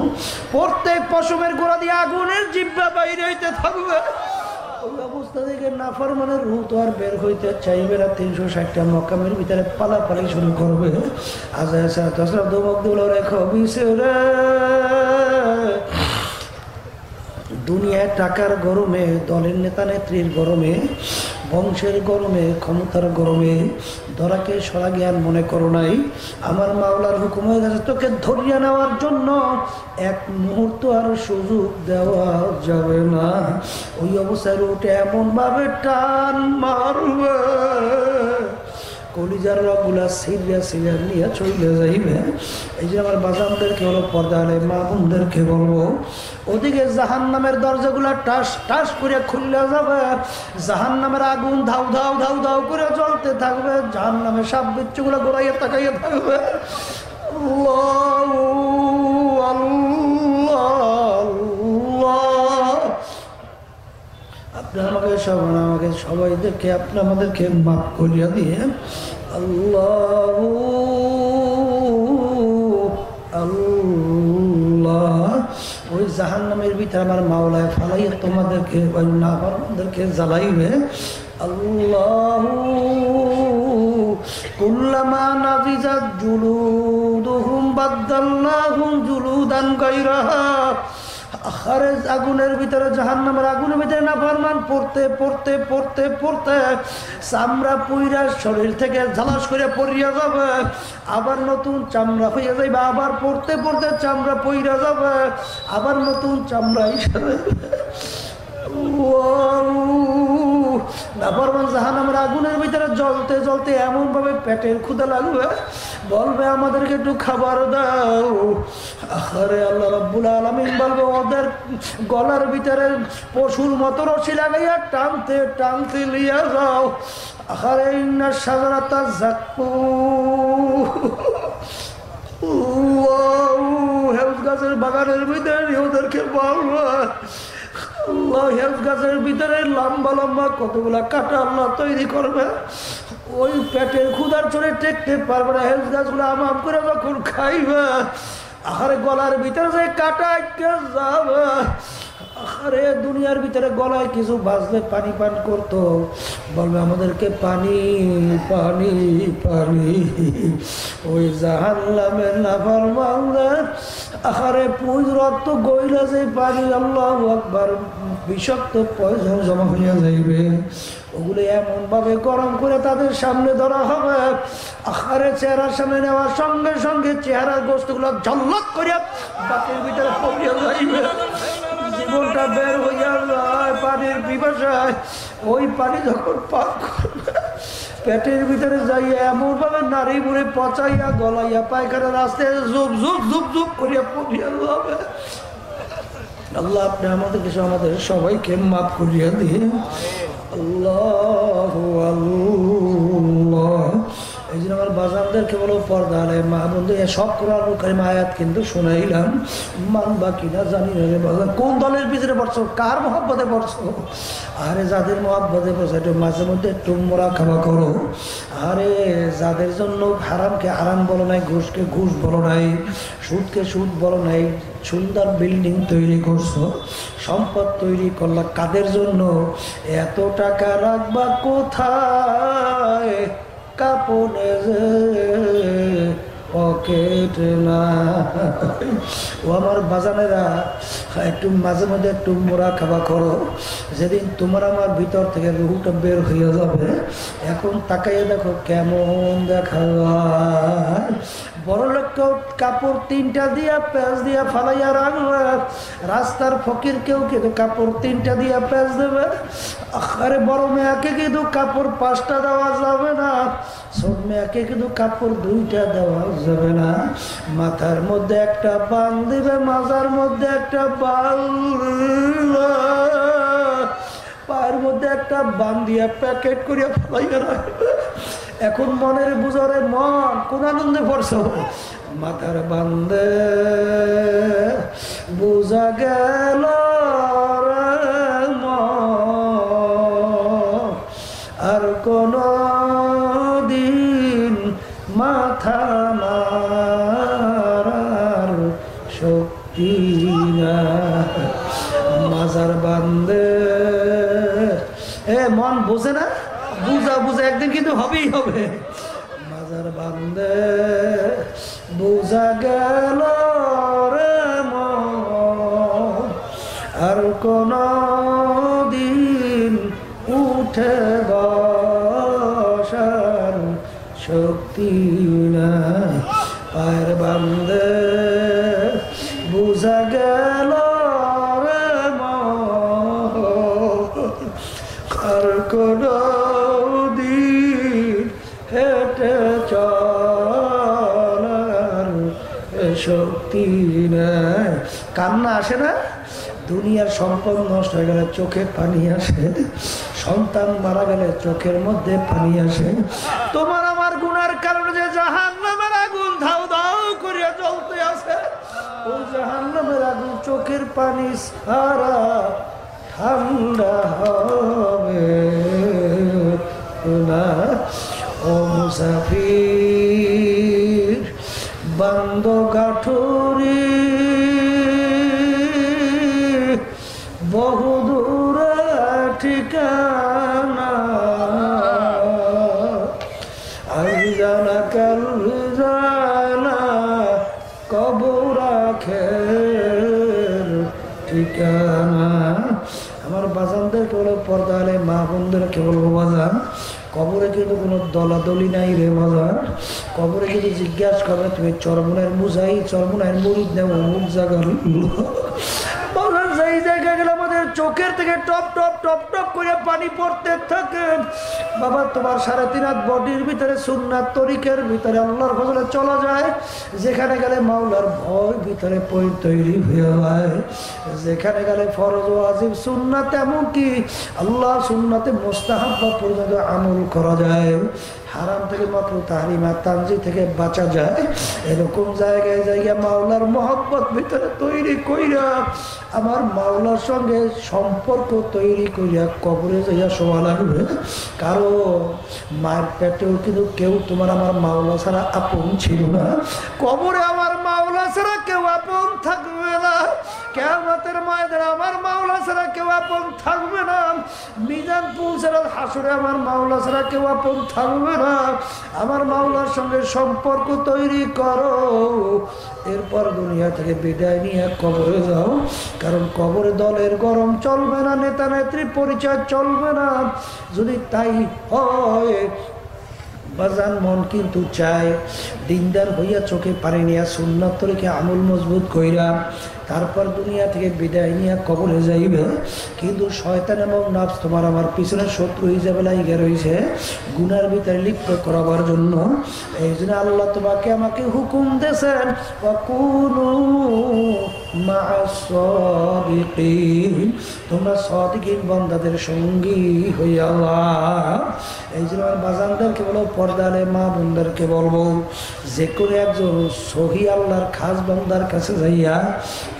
প্রত্যেক পশমের গোড়া দিয়ে আগুনের জিহ্বা বাইরে হইতে থাকবে। ওই অবস্থা থেকে নাফরমানের রূহ তো আর বের হইতে চাইবে না, 360টা মকামের ভিতরে পালাপালি শুরু করবে। আজা ধমক দিল, রেখো বিসরে, দুনিয়ায় টাকার গরমে, দলের নেতা নেত্রীর গরমে, বংশের গরমে, ক্ষমতার গরমে ধরাকে সরা জ্ঞান মনে করো নাই। আমার মাওলার হুকুম হয়ে গেছে, তোকে ধরিয়া নেওয়ার জন্য 1 মুহূর্ত আর সুযোগ দেওয়া যাবে না। ওই অবস্থায় উঠে এমন ভাবে টান মারবে, কলিজার রগুলা সিরিয়া সিরিয়া নিয়ে চলে যাইবে। এই যে আমার বাজানদেরকে হলো, পর্দা আলে মা বোনদেরকে বলবো, ওদিকে জাহান্নামের দরজাগুলা টাস টাস করে খুললে যাবে, জাহান্নামের আগুন ধাউ ধাউ ধাউ ধাউ করে জ্বলতে থাকবে, জাহান্নামের সাপ বিচ্ছুগুলো গোড়াইয়া তাকাইয়া থাকবে। আল্লাহু আল্লাহ আল্লাহ। আপনি আমাকে সবাইদেরকে আপনি আমাদেরকে মাফ করিয়া দিয়ে, আল্লাহু আল্লাহ। ওই জাহান্নামের ভিতরে আমার মাওলায় ফালাইয়া তোমাদেরকে ওই নাফরমানদেরকে জ্বালাইবে। আল্লাহু কুল্লামা নাফিজাত জুলুদুহুম বাদদালনাহুম জুলুদান গায়রাহা। খারেজ আগুনের ভিতরে, জাহান্নামের আগুনের ভিতরে নাফরমান পড়তে পড়তে পড়তে পড়তে চামড়া পুইরা শরীর থেকে ঝালাস করে পড়িয়া যাবে, আবার নতুন চামড়া হইয়া যাইবে, আবার পড়তে পড়তে চামড়া পইরা যাবে, আবার নতুন চামড়া হিসাবে। নাফরমান জাহান্নামের আগুনের ভিতরে জ্বলতে জ্বলতে এমন ভাবে পেটের ক্ষুধা লাগবে, বলবে আমাদেরকে একটু খাবার দাও। আরে আল্লাহ রাব্বুল আলামিন বলবে, ওদের গলার ভিতরে পশুর মতো রশি লাগাইয়া টানতে টানতে লিয়া যাও। আরে ইন্না শাজারাতা যাক্কুম, হেলথ গাছের বাগানের ভিতরে ওদেরকে বলবে, আল্লাহ হেলথ গাছের ভিতরে লম্বা লম্বা কতগুলা কাটা আল্লাহ তৈরি করবে, ওই পেটের ক্ষুধার চড়ে টেকতে পারবে না, হেলথ গাছগুলো আমাম করে যখন খাইবে, আর গলার ভিতরে যে কাটা আটকে যাবে, আরে দুনিয়ার ভিতরে গলায় কিছু বাজলে পানি পান করতো, বলবে আমাদেরকে পানি পানি পানি। ওই জাহান্নামের নাফরমানদের আরে পুজ রক্ত গইলা যে পানি, আল্লাহু আকবার, বিষাক্ত পয়জন জমা হইয়া যাইবে। ওগুলো এমন ভাবে গরম করে তাদের সামনে ধরা হবে, আখারে চেহারার সামনে নেওয়ার সঙ্গে সঙ্গে চেহারার গোস্তগুলো ঝলক করিয়া বাতির ভিতরে পড়িয়া যাইবে, জীবনটা বের হইয়া যায় পানির পিপাসায়। ওই পানি যখন পান করবে পেটের ভিতরে যাইয়া এমন ভাবে নারী মুড়ে পচাইয়া গলাইয়া পায়খানা রাস্তায় জুপ জুপ জুপ জুপ করিয়া পড়িয়া যাবে। আল্লাহ আপনি আমাদের কিছু আমাদের সবাইকে মাফ করিয়া দিয়ে। আল্লাহু আল্লাহ। এই জন্য আমার বাজানদেরকে বলো পর্দা আলে মা বন্ধু সব কোরআনুল কারীম আয়াত কিন্তু শোনাইলাম, মানবা কিনা জানি না রে বাজান। কোন দলের পিছনে পড়ছো, কার মহব্বতে পড়ছো? আরে যাদের মহব্বতে পড়ছো একটু মাঝে মধ্যে একটু মোরা খাওয়া করো। আরে যাদের জন্য হারামকে হারাম বলো নাই, ঘুষকে ঘুষ বলো নাই, সুদকে সুদ বলো নাই, সুন্দর বিল্ডিং তৈরি করছো, সম্পদ তৈরি করলা, কাদের জন্য? এত টাকা রাখবা কোথায়? কাপড়ে পকেট না। ও আমার বাজানেরা, একটু মাঝে মধ্যে একটু মোরা খাওয়া করো। যেদিন তোমার আমার ভিতর থেকে রুহুটা বের হয়ে যাবে, এখন তাকাইয়ে দেখো কেমন দেখা যায়। বড় লোককেও কাপড় তিনটা দিয়া প্যাঁচ দিয়া ফালাইয়া রাখবে, রাস্তার ফকির কেউ কিন্তু কাপড় তিনটা দিয়া প্যাঁচ দেবে। আরে বড় মেয়াকে কিন্তু কাপড় 5টা দেওয়া যাবে না, ছোট মেয়াকে কিন্তু কাপড় 2টা দেওয়া যাবে না। মাথার মধ্যে একটা বান দিবে, মাজার মধ্যে একটা বাল, পায়ের মধ্যে একটা বান দিয়া প্যাকেট করিয়া ফেলাইয়া রাখবে। এখন মনের বুঝরে মন কোন আনন্দে পড়ছো? মাথার বান্দে বুঝা গেল আর কোন দিন মাথা মারার শক্তি না। মাজার বান্দে মন বোঝে না, বুঝা বুঝা একদিন কিন্তু হবেই হবে। মাজার বান্দে বুঝা গেল রে মন আর কোন দিন উঠে বসার শক্তি না। পায়ের বান্দে বুঝা গেল রে মন আর কোন দিন হেঁটে চলার শক্তি নাই। কান্না আসে না? দুনিয়ার সম্পদ নষ্ট হয়ে গেলে চোখে পানি আসে, সন্তান মারা গেলে চোখের মধ্যে পানি আসে। তোমার আমার গুনার কারণে যে জাহান্নামের আগুন ধাউ ধাউ করিয়া জ্বলতে আছে, ওই জাহান্নামের আগুন চোখের পানি সারা ঠান্ডা হবে না। ও মুসাফির বান্দ গাঠুরি বহুদূর ঠিকানা, আজ জানা কাল জানা কবর আখের ঠিকানা। আমার বাজানদেরকে বলে পর্দা আলে মা বোনদেরকে বলবো বাজান, কবরে কিন্তু কোনো দলাদলি নাই রে বাজার। কবরে কিন্তু জিজ্ঞাসা করবে তুমি চরমুনার মুজাই চরমুনার মুরিদ নেব অমুক জায়গা বাজার যেই জায়গায় গেলে আমাদের চোখের থেকে টপ টপ টপ টপ করে পানি পড়তে থাকে। বাবা তোমার 3.5 হাত বডির ভিতরে সুন্নাত তরিকের ভিতরে আল্লাহর ফজলে চলা যায়, যেখানে গেলে মাওলার ভয় ভিতরে তৈরি হয়ে যায়, যেখানে গেলে ফরজ ওয়াজিব সুন্নাত এমনকি আল্লাহ সুন্নাতে মুস্তাহাব্বা পর্যন্ত আমল করা যায়, হারাম থেকে মাকরুহ তাহরিমা তানজি থেকে বাঁচা যায়। এরকম জায়গায় জায়গায় মাওলার মহব্বত ভিতরে তৈরি কইরা আমার মাওলার সঙ্গে সম্পর্ক তৈরি করিয়া কবরে যাইয়া শোয়া লাগবে। কারো মায়ের পেটেও কিন্তু কেউ তোমার আমার মাওলা ছাড়া আপন ছিল না, কবরে আমার মাওলা ছাড়া কেউ আপন থাকবে না, কিয়ামতের ময়দানে আমার মাওলা ছাড়া কেউ আপন থাকবে না, মিজান পুলসিরাত হাসরে আমার মাওলা ছাড়া কেউ আপন থাকবে না। আমার মাওলার সঙ্গে সম্পর্ক তৈরি করো, এরপর দুনিয়া থেকে বিদায় নিয়ে কবরে যাও। কারণ কবরে দলের গরম চলবে না, নেতা নেত্রী পরিচয় চলবে না। যদি তাই হয় বাজান, মন কিন্তু চায় দিনদার হইয়া চোখে পানি নিয়া সুন্নাত তরিকে আমল মজবুত কইরা তারপর দুনিয়া থেকে বিদায় নিয়ে কবরে যাইবে। কিন্তু শয়তান এবং নফস তোমার আমার পিছনে শত্রু হিসাবে লাগিয়ে রয়েছে গুনার ভিতরে লিপ্ত করাবার জন্য। এই জন্য আল্লাহ তোমাকে আমাকে হুকুম দিয়েছেন, ওয়াকুনু মা'আস সাদিকিন, তোমরা সাদিকিন বান্দাদের সঙ্গী হইয়া। এই জন্য আমার বাজানদেরকে বলো, পর্দালে মা বোনদেরকে বলবো, যে কোনো একজন সহি আল্লাহর খাস বান্দার কাছে যাইয়া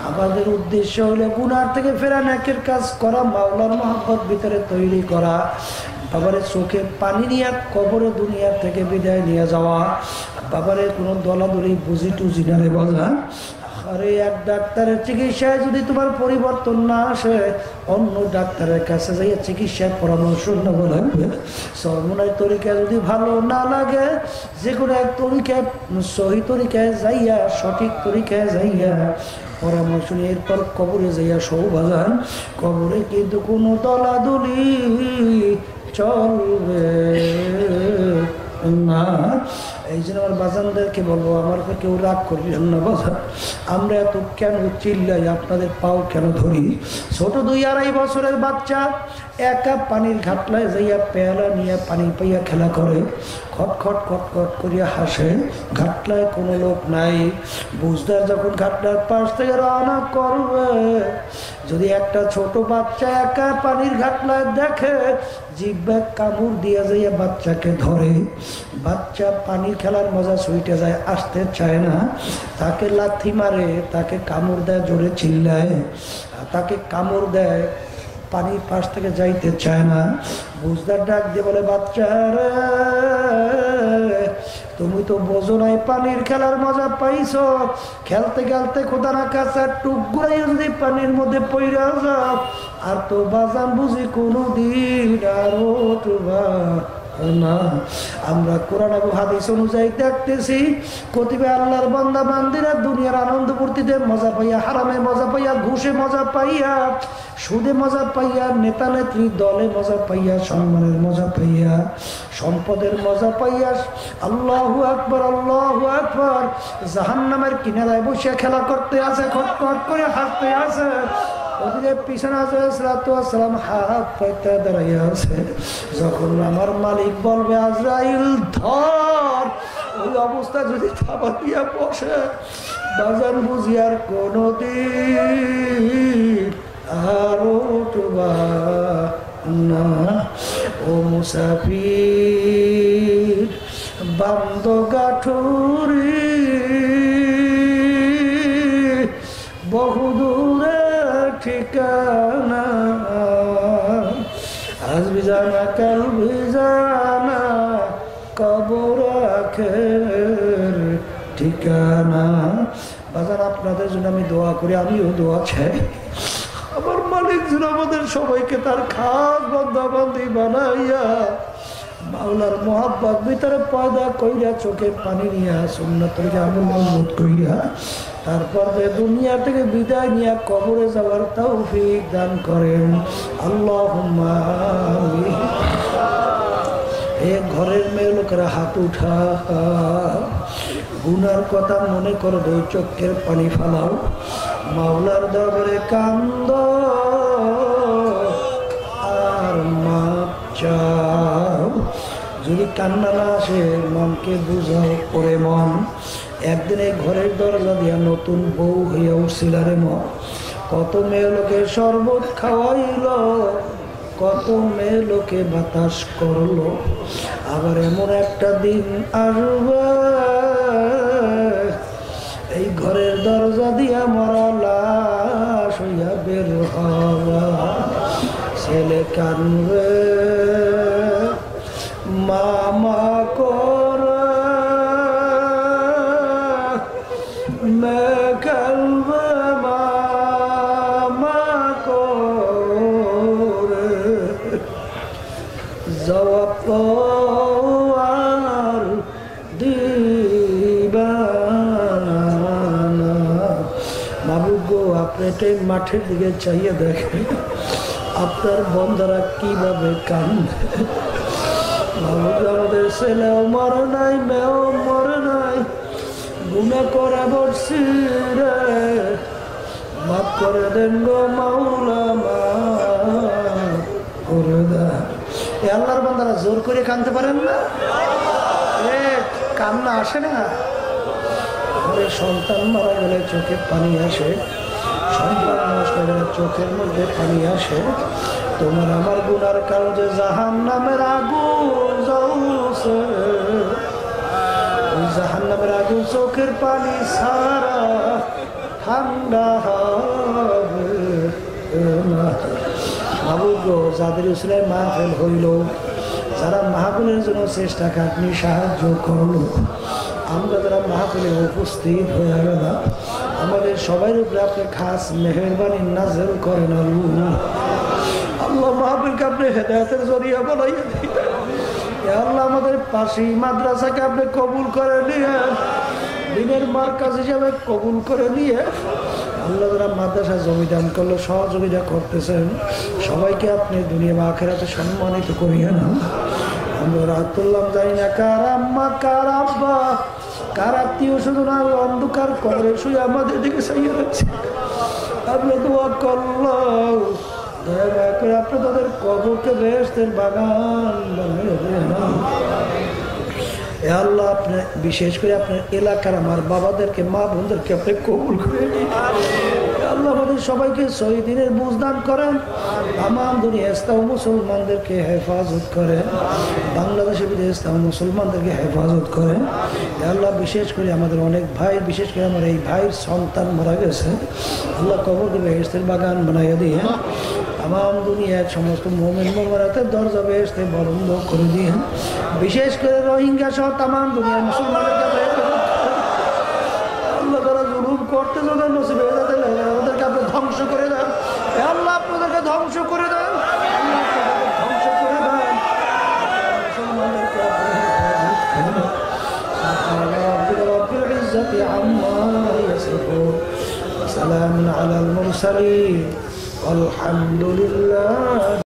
আমাদের উদ্দেশ্য হলে গুনার থেকে ফেরা, নেকের কাজ করা, মাওলার মহব্বত ভিতরে তৈরি করা, বাবারে চোখে পানি নিয়ে কবরে দুনিয়া থেকে বিদায় নিয়ে যাওয়া। বাবারে কোনো দলাদলি বুঝি টুঝি না রে বাজার। আরে এক ডাক্তারের চিকিৎসায় যদি তোমার পরিবর্তন না আসে, অন্য ডাক্তারের কাছে যাইয়া চিকিৎসার পরামর্শ নেব লাগবে। সর্বনয় তরিকায় যদি ভালো না লাগে, যে কোনো এক তরিকায় সহি তরিকায় যাইয়া, সঠিক তরিকায় যাইয়া পরামর্শ নিয়ে এরপর কবরে যাইয়া সৌবাজান। কবরে কিন্তু কোনো দলাদলি চলবে না। এই জন্য আমার বাজানদেরকে বলবো, আমার কেউ রাগ করবেন না বাজান। আমরা এত কেন চিল্লাই, আপনাদের পাও কেন ধরি? ছোট 2-2.5 বছরের বাচ্চা একা পানির ঘাটলায় যাইয়া পেয়ালা নিয়ে পানি পাইয়া খেলা করে, খটখট খটখট করিয়া হাসে। ঘাটলায় কোনো লোক নাই। বুঝদার যখন ঘাটলার পাশ থেকে রওনা করবে, যদি একটা ছোট বাচ্চা একা পানির ঘাটলায় দেখে, জিহ্বা কামড় দিয়া যাইয়া বাচ্চাকে ধরে, বাচ্চা পানির খেলার মজা ছুটে যায়, আসতে চায় না, তাকে লাথি মারে, তাকে কামড় দেয়, জোরে চিল্লায়, তাকে কামড় দেয়, পানির পাশ থেকে যাইতে চায় না। বুঝদার ডাক দিয়ে বলে, বাচ্চা রে, তুমি তো বোঝো নাই পানির খেলার মজা পাইছো, খেলতে খেলতে খোদা না কাছে টুকরাই যদি পানির মধ্যে পইরা যাও, আর তো বাজান বুঝি কোনোদিন আর উঠবা না। আমরা কোরআন এবং হাদিস অনুযায়ী দেখতেছি, কতিপয় আল্লাহর বান্দা বান্দিরা দুনিয়ার আনন্দ ফুর্তিতে মজা পাইয়া, হারামে মজা পাইয়া, ঘুষে মজা পাইয়া, সুদে মজা পাইয়া, নেতা নেত্রী দলে মজা পাইয়া, সম্মানের মজা পাইয়া, সম্পদের মজা পাইয়া, আল্লাহু আকবার আল্লাহু আকবার, জাহান্নামের কিনারায় বসে খেলা করতে আছে, খটখট করে হাসতে আছে। ওদিকে পিছনে সালাম হাত পাইতে দাঁড়াইয়া আছে। যখন আমার মালিক বলবে আজরাইল ধর, ওই অবস্থা যদি থাবা দিয়া বসে, বাজার বুঝি আর কোনদিন আর উঠবা না। ও মুসাফির বান্দ গাঠুরি, বহুদূরে ঠিকানা, আজ বিজানা কাল বিজানা, কবর আখের ঠিকানা। বাজার আপনাদের জন্য আমি দোয়া করি, আমিও দোয়া চাই, আমার মালিক যেন আমাদের সবাইকে তার খাস বান্দা বান্দি বানাইয়া মাওলার মোহাব্বত ভিতরে পয়দা কইরা, চোখে পানি নিয়া, সুন্নাতের আমল মজবুত কইরা, তারপর দুনিয়া থেকে বিদায় নিয়ে কবরে যাওয়ার তৌফিক দান করেন। আল্লাহুম্মা আমিন। এ ঘরের মেয়ে লোকেরা হাত উঠা, গুনার কথা মনে করো, 2 চোখের পানি ফালাও, মাওলার দরবারে কান্দ আর মাপ চাও। যদি কান্না না আসে, মনকে বুঝাও করে মন। একদিন এই ঘরের দরজা দিয়া নতুন বউ হইয়া উঠছিলারে মন, কত মেয়ে লোকে শরবত খাওয়াইল, কত মেয়ে লোকে বাতাস করলো। আবার এমন একটা দিন আসবে, এই ঘরের দরজা দিয়া মরা লাশ হইয়া বের হওয়া। ছেলে কানবে মামা করে মেয়ে কানবে মামা করে জবাব তো আর দিবানা। মাবুদ গো, আপনি একটা মাঠের দিকে চাইয়ে দেখেন আপনার বন্ধারা কিভাবে কান্দে। মাবুদ, আমাদের ছেলেও মরে নাই, মেয়েও মরে নাই, গুনাহ করে বসছি রে, মাফ করে দেন গো মাওলা, মাফ করে দেন। এ আল্লাহর বান্দারা জোর করে কাঁদতে পারেন না? এ কান্না আসে না? ঘরে সন্তান মারা গেলে চোখে পানি আসে, সন্তান নষ্ট হয়ে গেলে চোখের মধ্যে পানি আসে। তোমার আমার গুনার কারণে জাহান্নামের আগুন জ্বলছে, ওই জাহান্নামের আগুন চোখের পানি সারা ঠান্ডা হবে না। মাবুদ গো, যাদের উসিলায় মাহফিল হইল, যারা মাহফিলের জন্য চেষ্টা খাটনি সাহায্য করলো, আমরা যারা মাহফিলে উপস্থিত হয়ে গেলাম, আমাদের সবাই উপরে আপনি খাস মেহেরবানি নাজেল করেন আল্লাহ। আল্লাহ মাহফিলকে আপনি হেদায়েতের জরিয়া বানাইয়া দিন। আল্লাহ আমাদের পাশেই মাদ্রাসাকে আপনি কবুল করে নিয়ে দিনের মার্কাজ হিসাবে কবুল করে নিয়ে আল্লাহ যারা মাদ্রাসা জমি দান করলো, সহযোগিতা করতেছেন, সবাইকে আপনি দুনিয়া বা আখিরাতে সম্মানিত করিয়ে না। আমরা রাত তুললাম, জানি না কার আম্মা, কার আব্বা, কার আত্মীয় স্বজন আর অন্ধকার করে শুয়ে আমাদের দিকে চাইয়ে রাখছে। আমরা দোয়া করলাম, দয়া করে আপনি তাদের কবরকে বেহেশতের বাগান বানিয়ে দেন। আল্লাহ, আপনি বিশেষ করে আপনার এলাকার আমার বাবাদেরকে, মা বোনদেরকে আপনি কবুল করে নিন। আল্লাহ আমাদের সবাইকে শহীদিনের বুঝদান করেন, তামাম দুনিয়া ইসলাম মুসলমানদেরকে হেফাজত করেন, বাংলাদেশে বিদেশে ইসলাম মুসলমানদেরকে হেফাজত করেন। আল্লাহ বিশেষ করে আমাদের অনেক ভাই, বিশেষ করে আমার এই ভাইয়ের সন্তান মারা গেছে, আল্লাহ কবরকে বেহেশতের বাগান বানাইয়া দিয়ে তামাম দুনিয়ার সমস্ত মুমিন মুমিনাতের দরজা বেহেশতে বন্ধ করে দিয়ে, বিশেষ করে রোহিঙ্গা সহ তামাম দুনিয়ার মুসলমানদেরকে আল্লাহ তারা জুলুম করতে যদি নসিব হয়ে যাতে ওদেরকে আপনি ধ্বংস করে দেন। আল্লাহ আপনাদেরকে ধ্বংস করে দেন, ধ্বংস করে দেন মুসলমানদেরকে। সালামুন আলাল মুরসালিন, আলহামদুলিল্লাহ।